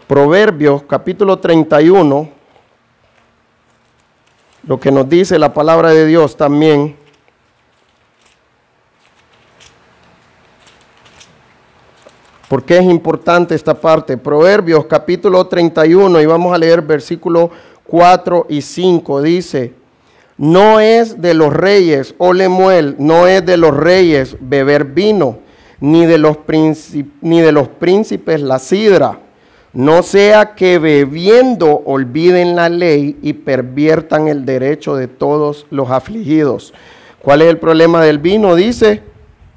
Proverbios, capítulo 31. Lo que nos dice la palabra de Dios también. ¿Por qué es importante esta parte? Proverbios capítulo 31 y vamos a leer versículos 4 y 5. Dice, no es de los reyes, oh Lemuel, no es de los reyes beber vino, ni de los príncipes la sidra. No sea que bebiendo olviden la ley y perviertan el derecho de todos los afligidos. ¿Cuál es el problema del vino? Dice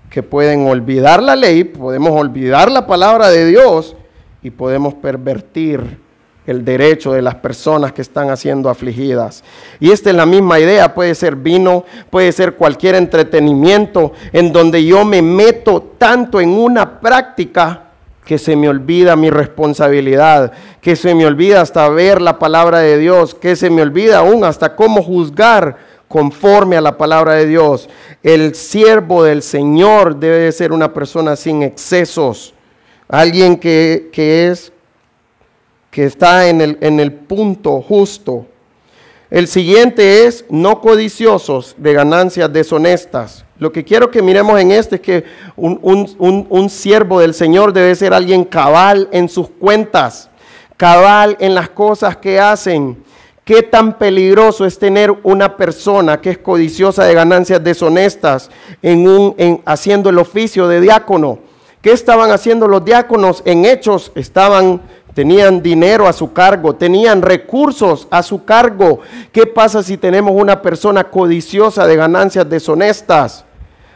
que pueden olvidar la ley, podemos olvidar la palabra de Dios y podemos pervertir el derecho de las personas que están siendo afligidas. Y esta es la misma idea, puede ser vino, puede ser cualquier entretenimiento en donde yo me meto tanto en una práctica que se me olvida mi responsabilidad, que se me olvida hasta ver la palabra de Dios, que se me olvida aún hasta cómo juzgar conforme a la palabra de Dios. El siervo del Señor debe de ser una persona sin excesos, alguien que está en el punto justo. El siguiente es no codiciosos de ganancias deshonestas. Lo que quiero que miremos en es que un siervo del Señor debe ser alguien cabal en sus cuentas, cabal en las cosas que hacen. ¿Qué tan peligroso es tener una persona que es codiciosa de ganancias deshonestas haciendo el oficio de diácono? ¿Qué estaban haciendo los diáconos en Hechos? Tenían dinero a su cargo, tenían recursos a su cargo. ¿Qué pasa si tenemos una persona codiciosa de ganancias deshonestas?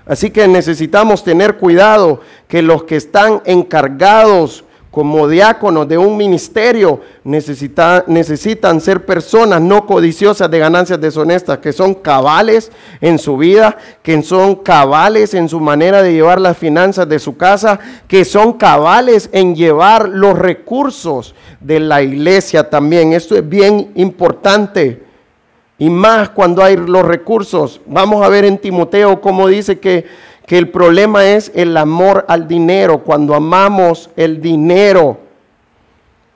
Así que necesitamos tener cuidado que los que están encargados como diáconos de un ministerio necesitan ser personas no codiciosas de ganancias deshonestas, que son cabales en su vida, que son cabales en su manera de llevar las finanzas de su casa, que son cabales en llevar los recursos de la iglesia también. Esto es bien importante. Y más cuando hay los recursos. Vamos a ver en Timoteo cómo dice que el problema es el amor al dinero, cuando amamos el dinero.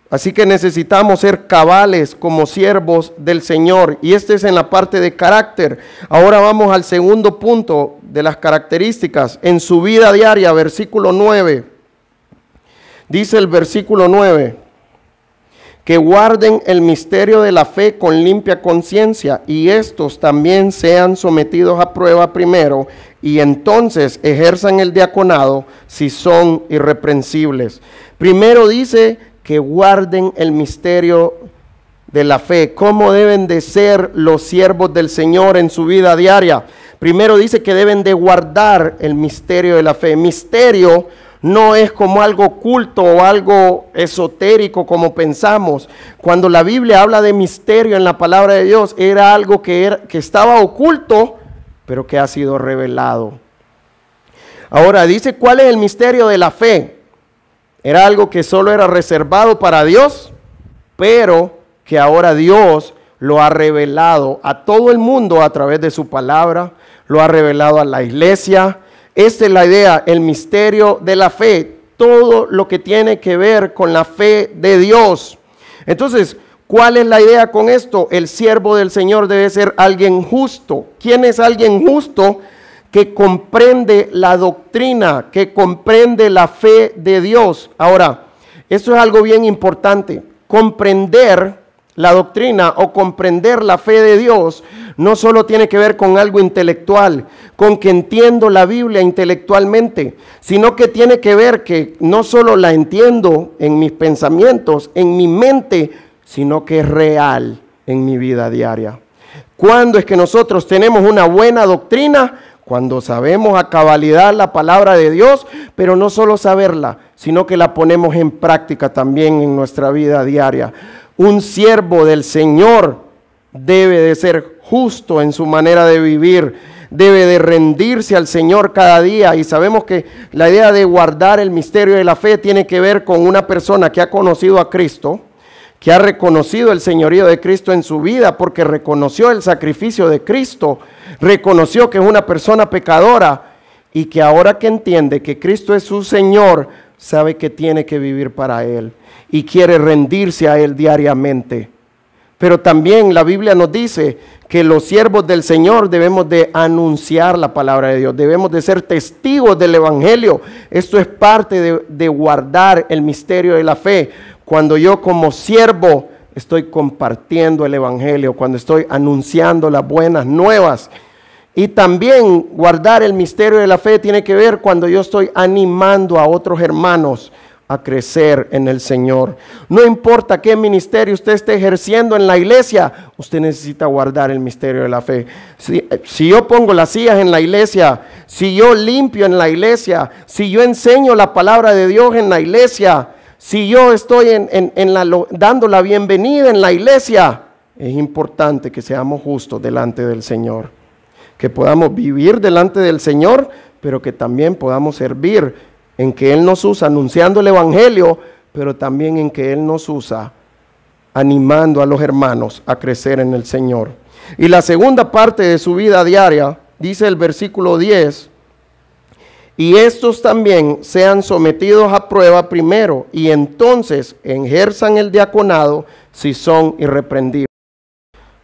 Así que necesitamos ser cabales como siervos del Señor. Y este es en la parte de carácter. Ahora vamos al segundo punto de las características. En su vida diaria, versículo 9. Dice el versículo 9. Que guarden el misterio de la fe con limpia conciencia y estos también sean sometidos a prueba primero y entonces ejerzan el diaconado si son irreprensibles. Primero dice que guarden el misterio de la fe. ¿Cómo deben de ser los siervos del Señor en su vida diaria? Primero dice que deben de guardar el misterio de la fe. Misterio no es como algo oculto o algo esotérico como pensamos. Cuando la Biblia habla de misterio en la palabra de Dios, era algo que estaba oculto, pero que ha sido revelado. Ahora dice, ¿cuál es el misterio de la fe? Era algo que solo era reservado para Dios, pero que ahora Dios lo ha revelado a todo el mundo a través de su palabra, lo ha revelado a la iglesia. Esta es la idea, el misterio de la fe, todo lo que tiene que ver con la fe de Dios. Entonces, ¿cuál es la idea con esto? El siervo del Señor debe ser alguien justo. ¿Quién es alguien justo? Que comprende la doctrina, que comprende la fe de Dios. Ahora, esto es algo bien importante. Comprender la doctrina o comprender la fe de Dios no solo tiene que ver con algo intelectual, con que entiendo la Biblia intelectualmente, sino que tiene que ver que no solo la entiendo en mis pensamientos, en mi mente, sino que es real en mi vida diaria. ¿Cuándo es que nosotros tenemos una buena doctrina? Cuando sabemos a cabalidad la palabra de Dios, pero no solo saberla, sino que la ponemos en práctica también en nuestra vida diaria. Un siervo del Señor debe de ser justo en su manera de vivir, debe de rendirse al Señor cada día. Y sabemos que la idea de guardar el misterio de la fe tiene que ver con una persona que ha conocido a Cristo, que ha reconocido el señorío de Cristo en su vida porque reconoció el sacrificio de Cristo, reconoció que es una persona pecadora y que ahora que entiende que Cristo es su Señor, sabe que tiene que vivir para Él y quiere rendirse a Él diariamente. Pero también la Biblia nos dice que los siervos del Señor debemos de anunciar la palabra de Dios, debemos de ser testigos del Evangelio. Esto es parte de guardar el misterio de la fe. Cuando yo como siervo estoy compartiendo el Evangelio, cuando estoy anunciando las buenas nuevas. Y también guardar el misterio de la fe tiene que ver cuando yo estoy animando a otros hermanos a crecer en el Señor. No importa qué ministerio usted esté ejerciendo en la iglesia, usted necesita guardar el misterio de la fe. Si yo pongo las sillas en la iglesia, si yo limpio en la iglesia, si yo enseño la palabra de Dios en la iglesia, si yo estoy dando la bienvenida en la iglesia, es importante que seamos justos delante del Señor, que podamos vivir delante del Señor, pero que también podamos servir en que Él nos usa anunciando el Evangelio, pero también en que Él nos usa animando a los hermanos a crecer en el Señor. Y la segunda parte de su vida diaria, dice el versículo 10, y estos también sean sometidos a prueba primero, y entonces ejerzan el diaconado si son irreprendibles.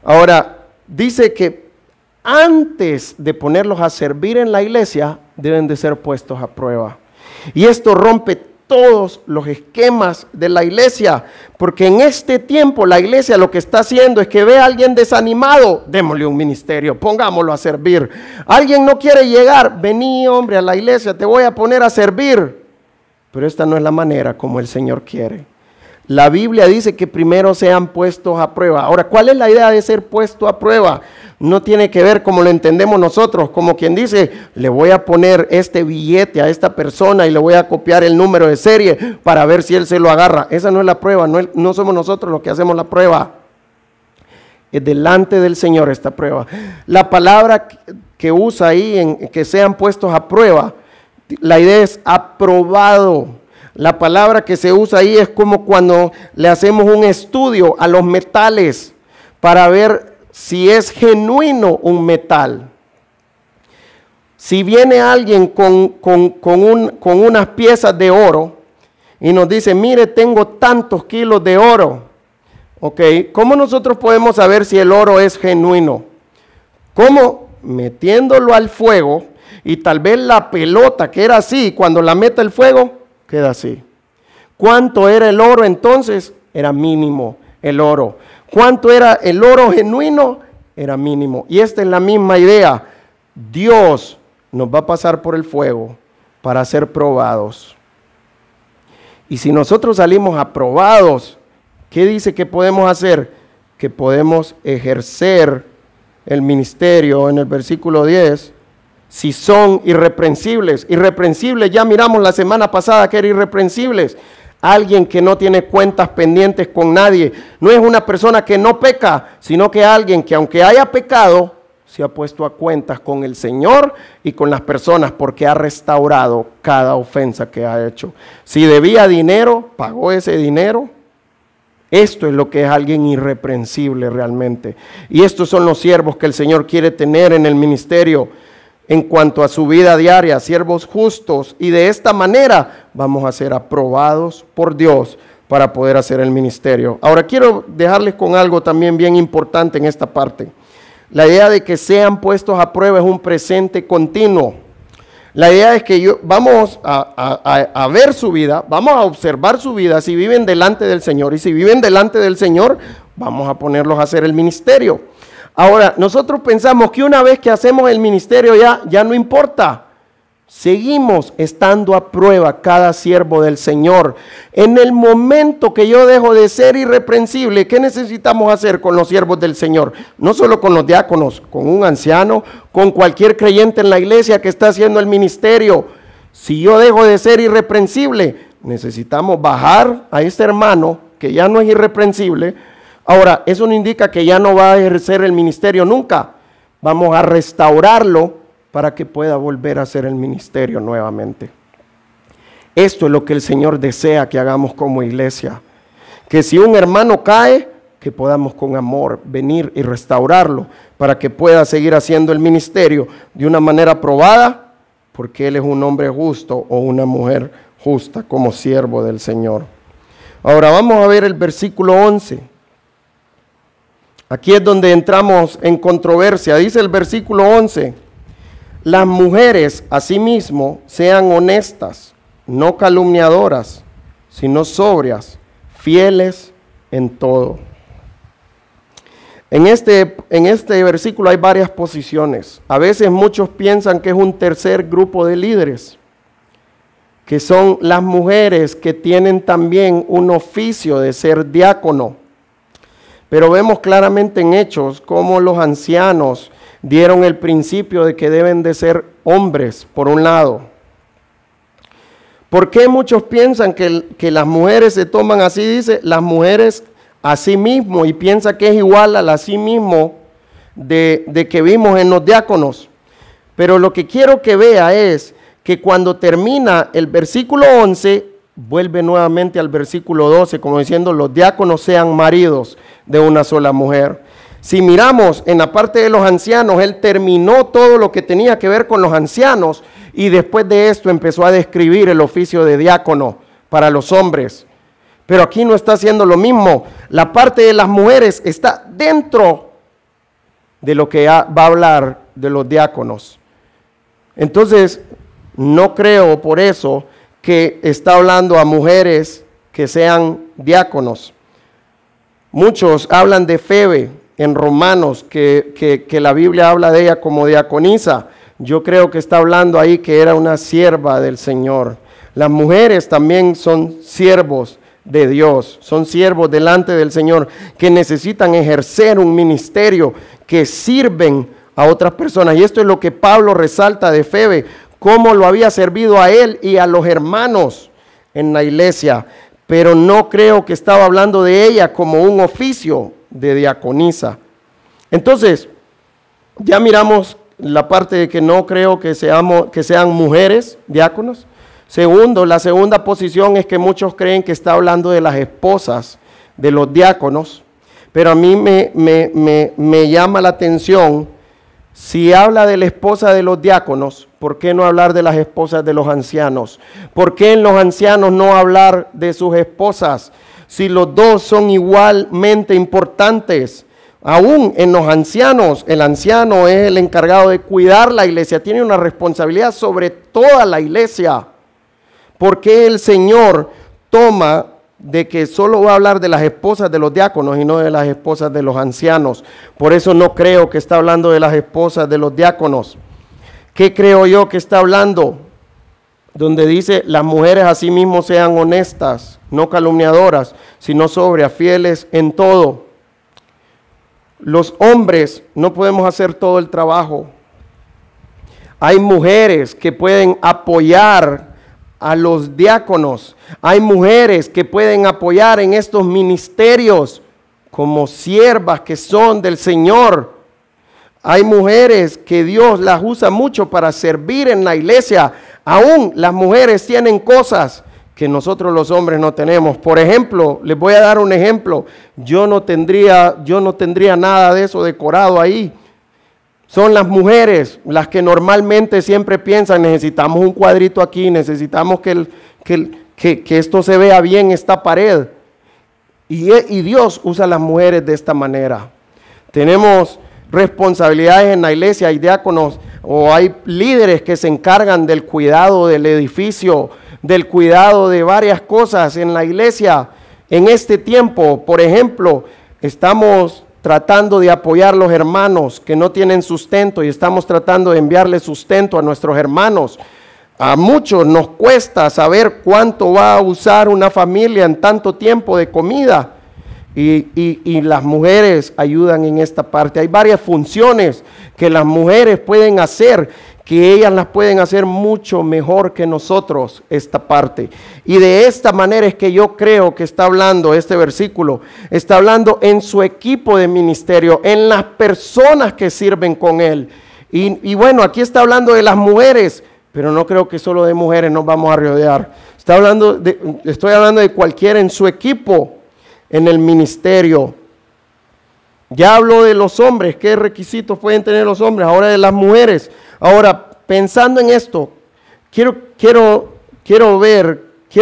Ahora, dice que antes de ponerlos a servir en la iglesia, deben de ser puestos a prueba. Y esto rompe todos los esquemas de la iglesia, porque en este tiempo la iglesia lo que está haciendo es que ve a alguien desanimado, démosle un ministerio, pongámoslo a servir. Alguien no quiere llegar, vení hombre a la iglesia, te voy a poner a servir. Pero esta no es la manera como el Señor quiere. La Biblia dice que primero sean puestos a prueba. Ahora, ¿cuál es la idea de ser puesto a prueba? No tiene que ver como lo entendemos nosotros, como quien dice, le voy a poner este billete a esta persona y le voy a copiar el número de serie para ver si él se lo agarra. Esa no es la prueba, no somos nosotros los que hacemos la prueba. Es delante del Señor esta prueba. La palabra que usa ahí, en que sean puestos a prueba, la idea es aprobado. La palabra que se usa ahí es como cuando le hacemos un estudio a los metales para ver si es genuino un metal. Si viene alguien con unas piezas de oro y nos dice, mire, tengo tantos kilos de oro, ¿ok? ¿Cómo nosotros podemos saber si el oro es genuino? ¿Cómo? Metiéndolo al fuego y tal vez la pelota que era así, cuando la mete al fuego, queda así. ¿Cuánto era el oro entonces? Era mínimo el oro. ¿Cuánto era el oro genuino? Era mínimo. Y esta es la misma idea. Dios nos va a pasar por el fuego para ser probados. Y si nosotros salimos aprobados, ¿qué dice que podemos hacer? Que podemos ejercer el ministerio en el versículo 10. Si son irreprensibles. Irreprensibles, ya miramos la semana pasada que eran irreprensibles. Alguien que no tiene cuentas pendientes con nadie. No es una persona que no peca, sino que alguien que aunque haya pecado, se ha puesto a cuentas con el Señor y con las personas porque ha restaurado cada ofensa que ha hecho. Si debía dinero, pagó ese dinero. Esto es lo que es alguien irreprensible realmente. Y estos son los siervos que el Señor quiere tener en el ministerio en cuanto a su vida diaria, siervos justos. Y de esta manera vamos a ser aprobados por Dios para poder hacer el ministerio. Ahora quiero dejarles con algo también bien importante en esta parte. La idea de que sean puestos a prueba es un presente continuo. La idea es que vamos a ver su vida, vamos a observar su vida si viven delante del Señor. Y si viven delante del Señor, vamos a ponerlos a hacer el ministerio. Ahora, nosotros pensamos que una vez que hacemos el ministerio ya no importa. Seguimos estando a prueba cada siervo del Señor. En el momento que yo dejo de ser irreprensible, ¿qué necesitamos hacer con los siervos del Señor? No solo con los diáconos, con un anciano, con cualquier creyente en la iglesia que está haciendo el ministerio. Si yo dejo de ser irreprensible, necesitamos bajar a este hermano que ya no es irreprensible. Ahora, eso no indica que ya no va a ejercer el ministerio nunca. Vamos a restaurarlo para que pueda volver a hacer el ministerio nuevamente. Esto es lo que el Señor desea que hagamos como iglesia. Que si un hermano cae, que podamos con amor venir y restaurarlo para que pueda seguir haciendo el ministerio de una manera probada, porque él es un hombre justo o una mujer justa como siervo del Señor. Ahora vamos a ver el versículo 11. Aquí es donde entramos en controversia. Dice el versículo 11. Las mujeres, asimismo, sean honestas, no calumniadoras, sino sobrias, fieles en todo. En este versículo hay varias posiciones. A veces muchos piensan que es un tercer grupo de líderes, que son las mujeres que tienen también un oficio de ser diácono. Pero vemos claramente en Hechos cómo los ancianos dieron el principio de que deben de ser hombres, por un lado. ¿Por qué muchos piensan que las mujeres se toman así? Dice, las mujeres a sí mismo, y piensa que es igual al a sí mismo de que vimos en los diáconos. Pero lo que quiero que vea es que cuando termina el versículo 11, vuelve nuevamente al versículo 12, como diciendo, los diáconos sean maridos de una sola mujer. Si miramos en la parte de los ancianos, él terminó todo lo que tenía que ver con los ancianos y después de esto empezó a describir el oficio de diácono para los hombres. Pero aquí no está haciendo lo mismo. La parte de las mujeres está dentro de lo que va a hablar de los diáconos. Entonces, no creo por eso que está hablando a mujeres que sean diáconos. Muchos hablan de Febe en Romanos, que la Biblia habla de ella como diaconisa. Yo creo que está hablando ahí que era una sierva del Señor. Las mujeres también son siervos de Dios, son siervos delante del Señor, que necesitan ejercer un ministerio, que sirven a otras personas. Y esto es lo que Pablo resalta de Febe, cómo lo había servido a él y a los hermanos en la iglesia. Pero no creo que estaba hablando de ella como un oficio de diaconisa. Entonces, ya miramos la parte de que no creo que sean mujeres diáconos. Segundo, la segunda posición es que muchos creen que está hablando de las esposas de los diáconos, pero a mí me llama la atención, si habla de la esposa de los diáconos, ¿por qué no hablar de las esposas de los ancianos? ¿Por qué en los ancianos no hablar de sus esposas? Si los dos son igualmente importantes, aún en los ancianos, el anciano es el encargado de cuidar la iglesia, tiene una responsabilidad sobre toda la iglesia. ¿Por qué el Señor toma de que solo va a hablar de las esposas de los diáconos y no de las esposas de los ancianos? Por eso no creo que está hablando de las esposas de los diáconos. ¿Qué creo yo que está hablando? Donde dice, las mujeres asimismo sean honestas, no calumniadoras, sino sobrias, fieles en todo. Los hombres no podemos hacer todo el trabajo. Hay mujeres que pueden apoyar a los diáconos. Hay mujeres que pueden apoyar en estos ministerios como siervas que son del Señor. Hay mujeres que Dios las usa mucho para servir en la iglesia. Aún las mujeres tienen cosas que nosotros los hombres no tenemos. Por ejemplo, les voy a dar un ejemplo. Yo no tendría nada de eso decorado ahí. Son las mujeres las que normalmente siempre piensan, necesitamos un cuadrito aquí, necesitamos que esto se vea bien, esta pared. Y Dios usa a las mujeres de esta manera. Tenemos responsabilidades en la iglesia, hay diáconos o hay líderes que se encargan del cuidado del edificio, del cuidado de varias cosas en la iglesia. En este tiempo, por ejemplo, estamos tratando de apoyar a los hermanos que no tienen sustento y estamos tratando de enviarle sustento a nuestros hermanos. A muchos nos cuesta saber cuánto va a usar una familia en tanto tiempo de comida y las mujeres ayudan en esta parte. Hay varias funciones que las mujeres pueden hacer, que ellas las pueden hacer mucho mejor que nosotros esta parte. Y de esta manera es que yo creo que está hablando este versículo, está hablando en su equipo de ministerio, en las personas que sirven con él. Y bueno, aquí está hablando de las mujeres, pero no creo que solo de mujeres nos vamos a rodear. Estoy hablando de cualquiera en su equipo, en el ministerio. Ya hablo de los hombres, qué requisitos pueden tener los hombres, ahora de las mujeres. Ahora, pensando en esto, quiero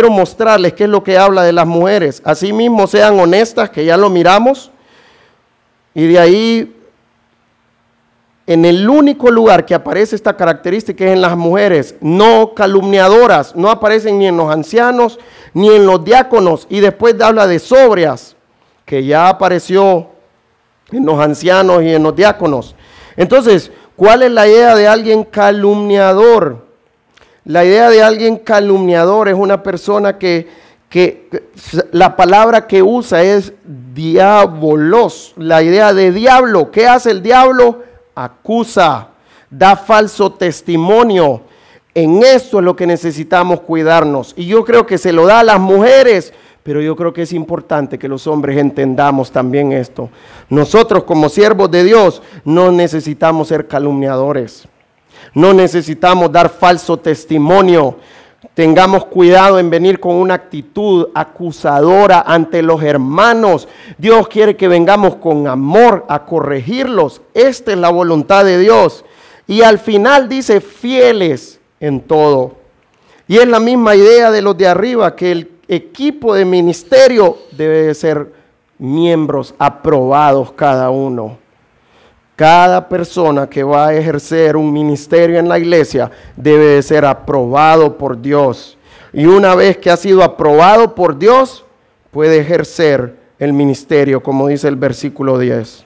mostrarles qué es lo que habla de las mujeres. Asimismo, sean honestas, que ya lo miramos. Y de ahí, en el único lugar que aparece esta característica es en las mujeres, no calumniadoras, no aparecen ni en los ancianos, ni en los diáconos. Y después habla de sobrias, que ya apareció en los ancianos y en los diáconos. Entonces, ¿cuál es la idea de alguien calumniador? La idea de alguien calumniador es una persona que la palabra que usa es diabolos, la idea de diablo. ¿Qué hace el diablo? Acusa, da falso testimonio. En esto es lo que necesitamos cuidarnos. Y yo creo que se lo da a las mujeres, pero yo creo que es importante que los hombres entendamos también esto. Nosotros como siervos de Dios no necesitamos ser calumniadores. No necesitamos dar falso testimonio. Tengamos cuidado en venir con una actitud acusadora ante los hermanos. Dios quiere que vengamos con amor a corregirlos. Esta es la voluntad de Dios. Y al final dice fieles en todo. Y es la misma idea de los de arriba, que el equipo de ministerio debe de ser miembros aprobados cada uno. Cada persona que va a ejercer un ministerio en la iglesia debe de ser aprobado por Dios. Y una vez que ha sido aprobado por Dios, puede ejercer el ministerio, como dice el versículo 10.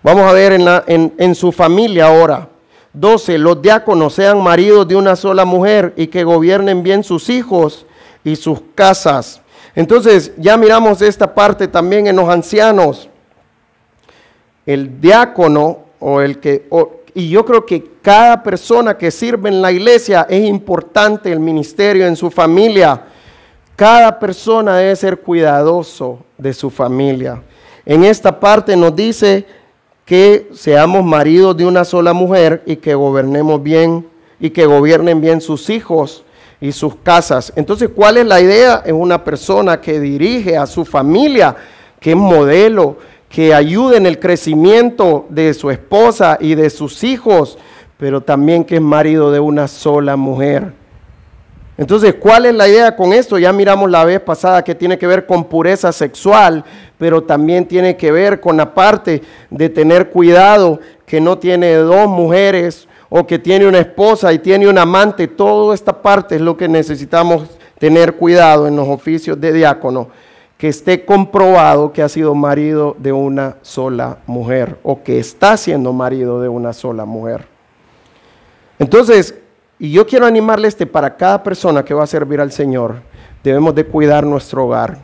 Vamos a ver en su familia ahora. 12. Los diáconos sean maridos de una sola mujer y que gobiernen bien sus hijos y sus casas. Entonces ya miramos esta parte también en los ancianos. El diácono y yo creo que cada persona que sirve en la iglesia es importante el ministerio en su familia. Cada persona debe ser cuidadoso de su familia. En esta parte nos dice que seamos maridos de una sola mujer y que gobernemos bien y que gobiernen bien sus hijos y sus casas. Entonces, ¿cuál es la idea? Es una persona que dirige a su familia, que es modelo, que ayude en el crecimiento de su esposa y de sus hijos, pero también que es marido de una sola mujer. Entonces, ¿cuál es la idea con esto? Ya miramos la vez pasada que tiene que ver con pureza sexual, pero también tiene que ver con la parte de tener cuidado, que no tiene dos mujeres o que tiene una esposa y tiene un amante. Toda esta parte es lo que necesitamos tener cuidado en los oficios de diácono, que esté comprobado que ha sido marido de una sola mujer o que está siendo marido de una sola mujer. Entonces, y yo quiero animarle para cada persona que va a servir al Señor, debemos de cuidar nuestro hogar.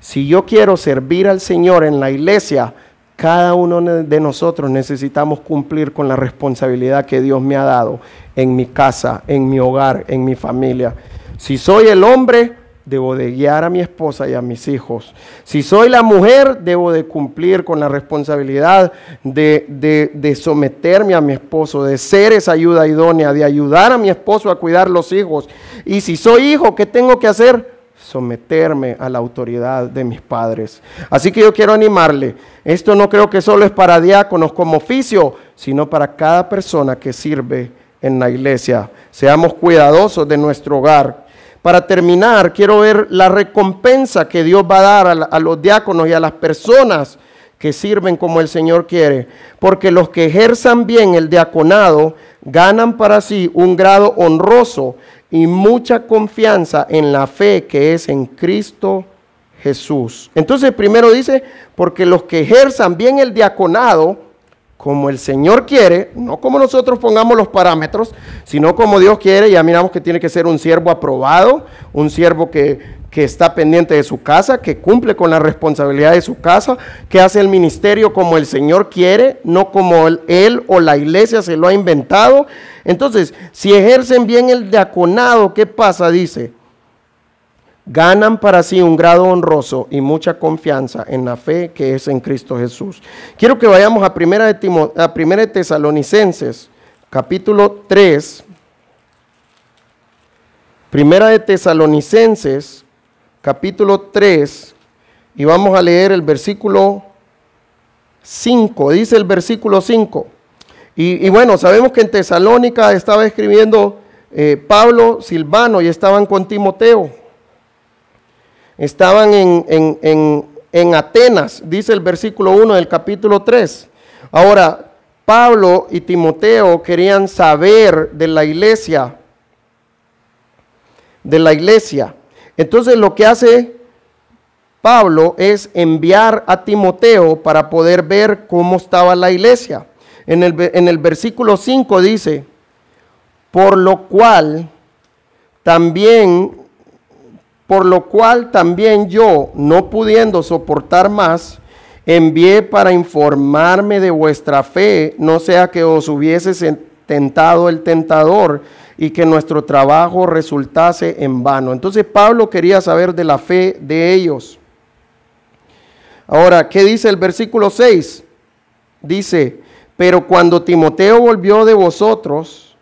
Si yo quiero servir al Señor en la iglesia, cada uno de nosotros necesitamos cumplir con la responsabilidad que Dios me ha dado en mi casa, en mi hogar, en mi familia. Si soy el hombre, debo de guiar a mi esposa y a mis hijos. Si soy la mujer, debo de cumplir con la responsabilidad de someterme a mi esposo, de ser esa ayuda idónea, de ayudar a mi esposo a cuidar los hijos. Y si soy hijo, ¿qué tengo que hacer? Someterme a la autoridad de mis padres. Así que yo quiero animarle. Esto no creo que solo es para diáconos como oficio, sino para cada persona que sirve en la iglesia. Seamos cuidadosos de nuestro hogar. Para terminar, quiero ver la recompensa que Dios va a dar a los diáconos y a las personas que sirven como el Señor quiere. Porque los que ejerzan bien el diaconado ganan para sí un grado honroso y mucha confianza en la fe que es en Cristo Jesús. Entonces primero dice, porque los que ejerzan bien el diaconado, como el Señor quiere, no como nosotros pongamos los parámetros, sino como Dios quiere. Ya miramos que tiene que ser un siervo aprobado, un siervo que está pendiente de su casa, que cumple con la responsabilidad de su casa, que hace el ministerio como el Señor quiere, no como él o la iglesia se lo ha inventado. Entonces, si ejercen bien el diaconado, ¿qué pasa? Dice, ganan para sí un grado honroso y mucha confianza en la fe que es en Cristo Jesús. Quiero que vayamos a Primera de Tesalonicenses, capítulo 3. Primera de Tesalonicenses, capítulo 3, y vamos a leer el versículo 5. Dice el versículo 5. Y bueno, sabemos que en Tesalónica estaba escribiendo Pablo, Silvano, y estaban con Timoteo. Estaban en Atenas, dice el versículo 1 del capítulo 3. Ahora, Pablo y Timoteo querían saber de la iglesia. Entonces lo que hace Pablo es enviar a Timoteo para poder ver cómo estaba la iglesia. En el versículo 5 dice, por lo cual también yo, no pudiendo soportar más, envié para informarme de vuestra fe, no sea que os hubiese tentado el tentador y que nuestro trabajo resultase en vano. Entonces Pablo quería saber de la fe de ellos. Ahora, ¿qué dice el versículo 6? Dice, pero cuando Timoteo volvió de vosotros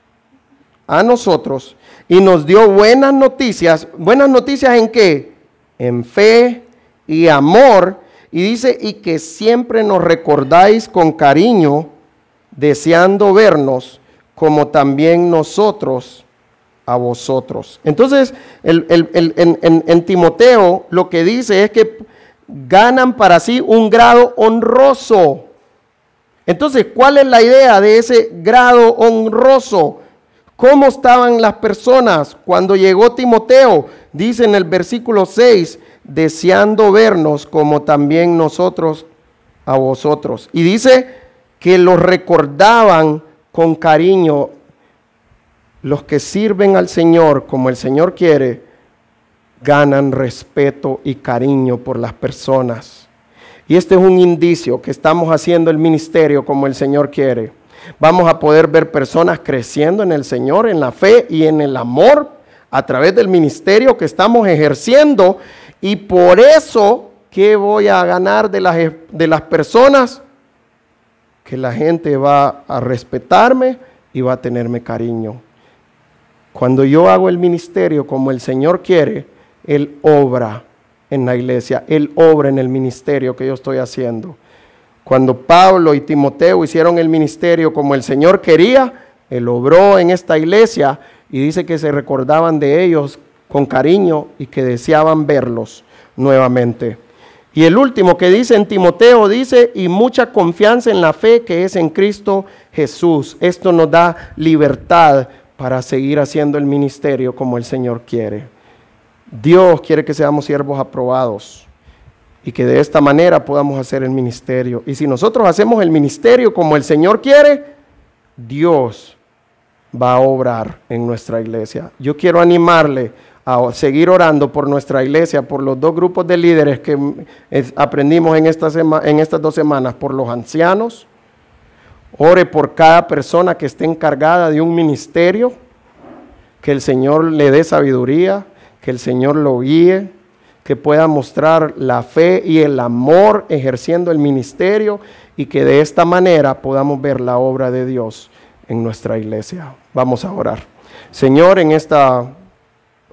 a nosotros y nos dio buenas noticias ¿en qué? En fe y amor, y dice, y que siempre nos recordáis con cariño, deseando vernos, como también nosotros a vosotros. Entonces, en Timoteo lo que dice es que ganan para sí un grado honroso. Entonces, ¿cuál es la idea de ese grado honroso? ¿Cómo estaban las personas cuando llegó Timoteo? Dice en el versículo 6, deseando vernos como también nosotros a vosotros. Y dice que los recordaban con cariño. Los que sirven al Señor como el Señor quiere, ganan respeto y cariño por las personas. Y este es un indicio que estamos haciendo el ministerio como el Señor quiere. Vamos a poder ver personas creciendo en el Señor, en la fe y en el amor a través del ministerio que estamos ejerciendo. Y por eso, ¿qué voy a ganar de las personas? Que la gente va a respetarme y va a tenerme cariño. Cuando yo hago el ministerio como el Señor quiere, Él obra en la iglesia, Él obra en el ministerio que yo estoy haciendo. Cuando Pablo y Timoteo hicieron el ministerio como el Señor quería, Él obró en esta iglesia y dice que se recordaban de ellos con cariño y que deseaban verlos nuevamente. Y el último que dice en Timoteo, dice, y mucha confianza en la fe que es en Cristo Jesús. Esto nos da libertad para seguir haciendo el ministerio como el Señor quiere. Dios quiere que seamos siervos aprobados y que de esta manera podamos hacer el ministerio. Y si nosotros hacemos el ministerio como el Señor quiere, Dios va a obrar en nuestra iglesia. Yo quiero animarle a seguir orando por nuestra iglesia, por los 2 grupos de líderes que aprendimos en estas 2 semanas, por los ancianos. Ore por cada persona que esté encargada de un ministerio, que el Señor le dé sabiduría, que el Señor lo guíe, que pueda mostrar la fe y el amor ejerciendo el ministerio y que de esta manera podamos ver la obra de Dios en nuestra iglesia. Vamos a orar. Señor, en esta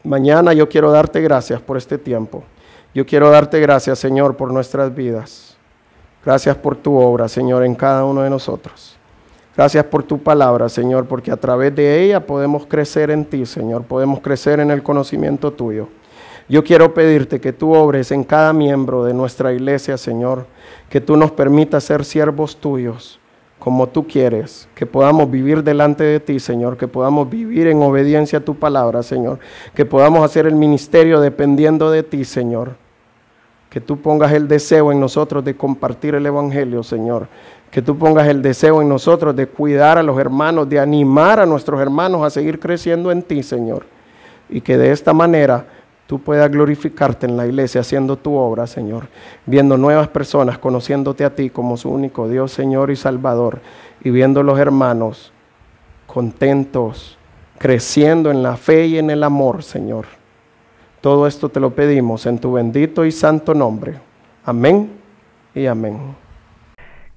mañana yo quiero darte gracias por este tiempo. Yo quiero darte gracias, Señor, por nuestras vidas. Gracias por tu obra, Señor, en cada uno de nosotros. Gracias por tu palabra, Señor, porque a través de ella podemos crecer en ti, Señor. Podemos crecer en el conocimiento tuyo. Yo quiero pedirte que tú obres en cada miembro de nuestra iglesia, Señor. Que tú nos permitas ser siervos tuyos, como tú quieres. Que podamos vivir delante de ti, Señor. Que podamos vivir en obediencia a tu palabra, Señor. Que podamos hacer el ministerio dependiendo de ti, Señor. Que tú pongas el deseo en nosotros de compartir el evangelio, Señor. Que tú pongas el deseo en nosotros de cuidar a los hermanos, de animar a nuestros hermanos a seguir creciendo en ti, Señor. Y que de esta manera tú puedas glorificarte en la iglesia haciendo tu obra, Señor. Viendo nuevas personas, conociéndote a ti como su único Dios, Señor y Salvador. Y viendo los hermanos contentos, creciendo en la fe y en el amor, Señor. Todo esto te lo pedimos en tu bendito y santo nombre. Amén y amén.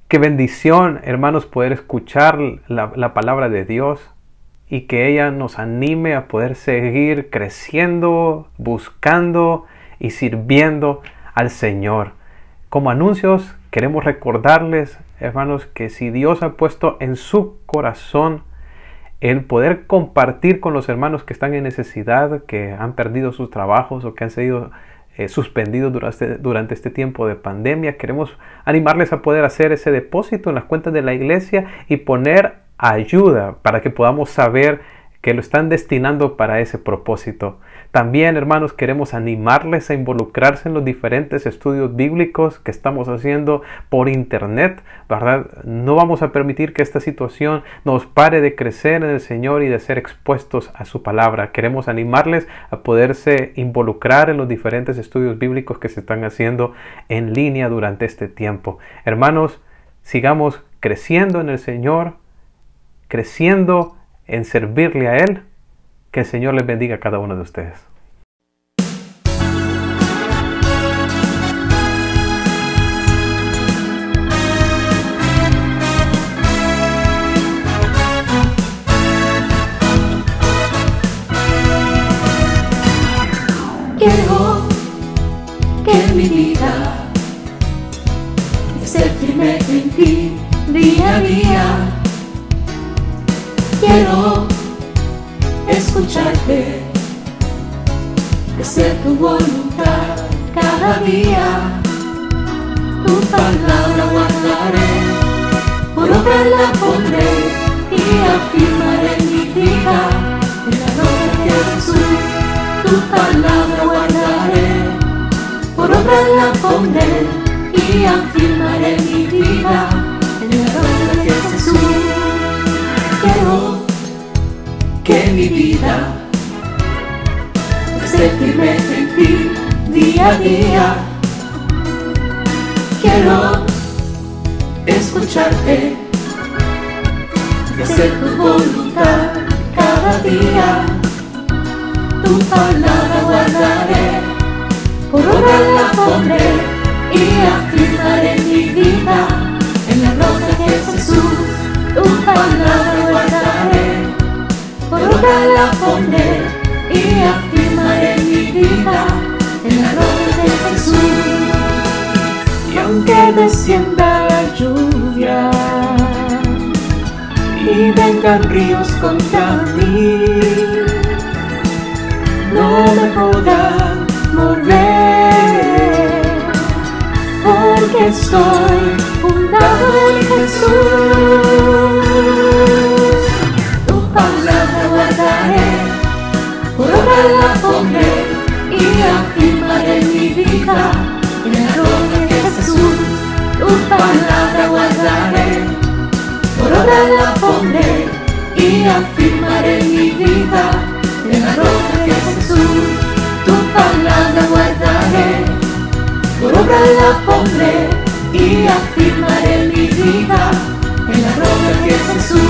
Qué bendición, hermanos, poder escuchar la palabra de Dios y que ella nos anime a poder seguir creciendo, buscando y sirviendo al Señor. Como anuncios, queremos recordarles, hermanos, que si Dios ha puesto en su corazón el poder compartir con los hermanos que están en necesidad, que han perdido sus trabajos o que han sido suspendidos durante este tiempo de pandemia, queremos animarles a poder hacer ese depósito en las cuentas de la iglesia y poner ayuda para que podamos saber que lo están destinando para ese propósito. También, hermanos, queremos animarles a involucrarse en los diferentes estudios bíblicos que estamos haciendo por internet, ¿verdad? No vamos a permitir que esta situación nos pare de crecer en el Señor y de ser expuestos a su palabra. Queremos animarles a poderse involucrar en los diferentes estudios bíblicos que se están haciendo en línea durante este tiempo. Hermanos, sigamos creciendo en el Señor, creciendo en servirle a Él. Que el Señor les bendiga a cada uno de ustedes. Quiero que mi vida esté firme en ti día a día. Quiero escucharte, hacer tu voluntad cada día. Tu palabra guardaré, por obra la pondré y afirmaré mi vida en la roca que es Jesús. Tu palabra guardaré, por obra la pondré y afirmaré mi vida en la roca que es Jesús. Quiero que mi vida esté firme en ti día a día. Quiero escucharte y hacer tu voluntad cada día. Tu palabra guardaré, por obra la pondré y afirmaré mi vida en la roca que es Jesús. Tu palabra guardaré, por obra la pondré y afirmaré mi vida en la roca de Jesús. Y aunque descienda la lluvia y vengan ríos contra mí, no me podrán mover, porque estoy fundado en Jesús. Tu palabra guardaré, por obra la pondré y afirmaré mi vida en la roca que es Jesús. Tu palabra guardaré, por obra la pondré y afirmaré mi vida en la roca que es Jesús. Tu palabra guardaré, por obra la pondré y afirmaré mi vida en la roca que es Jesús.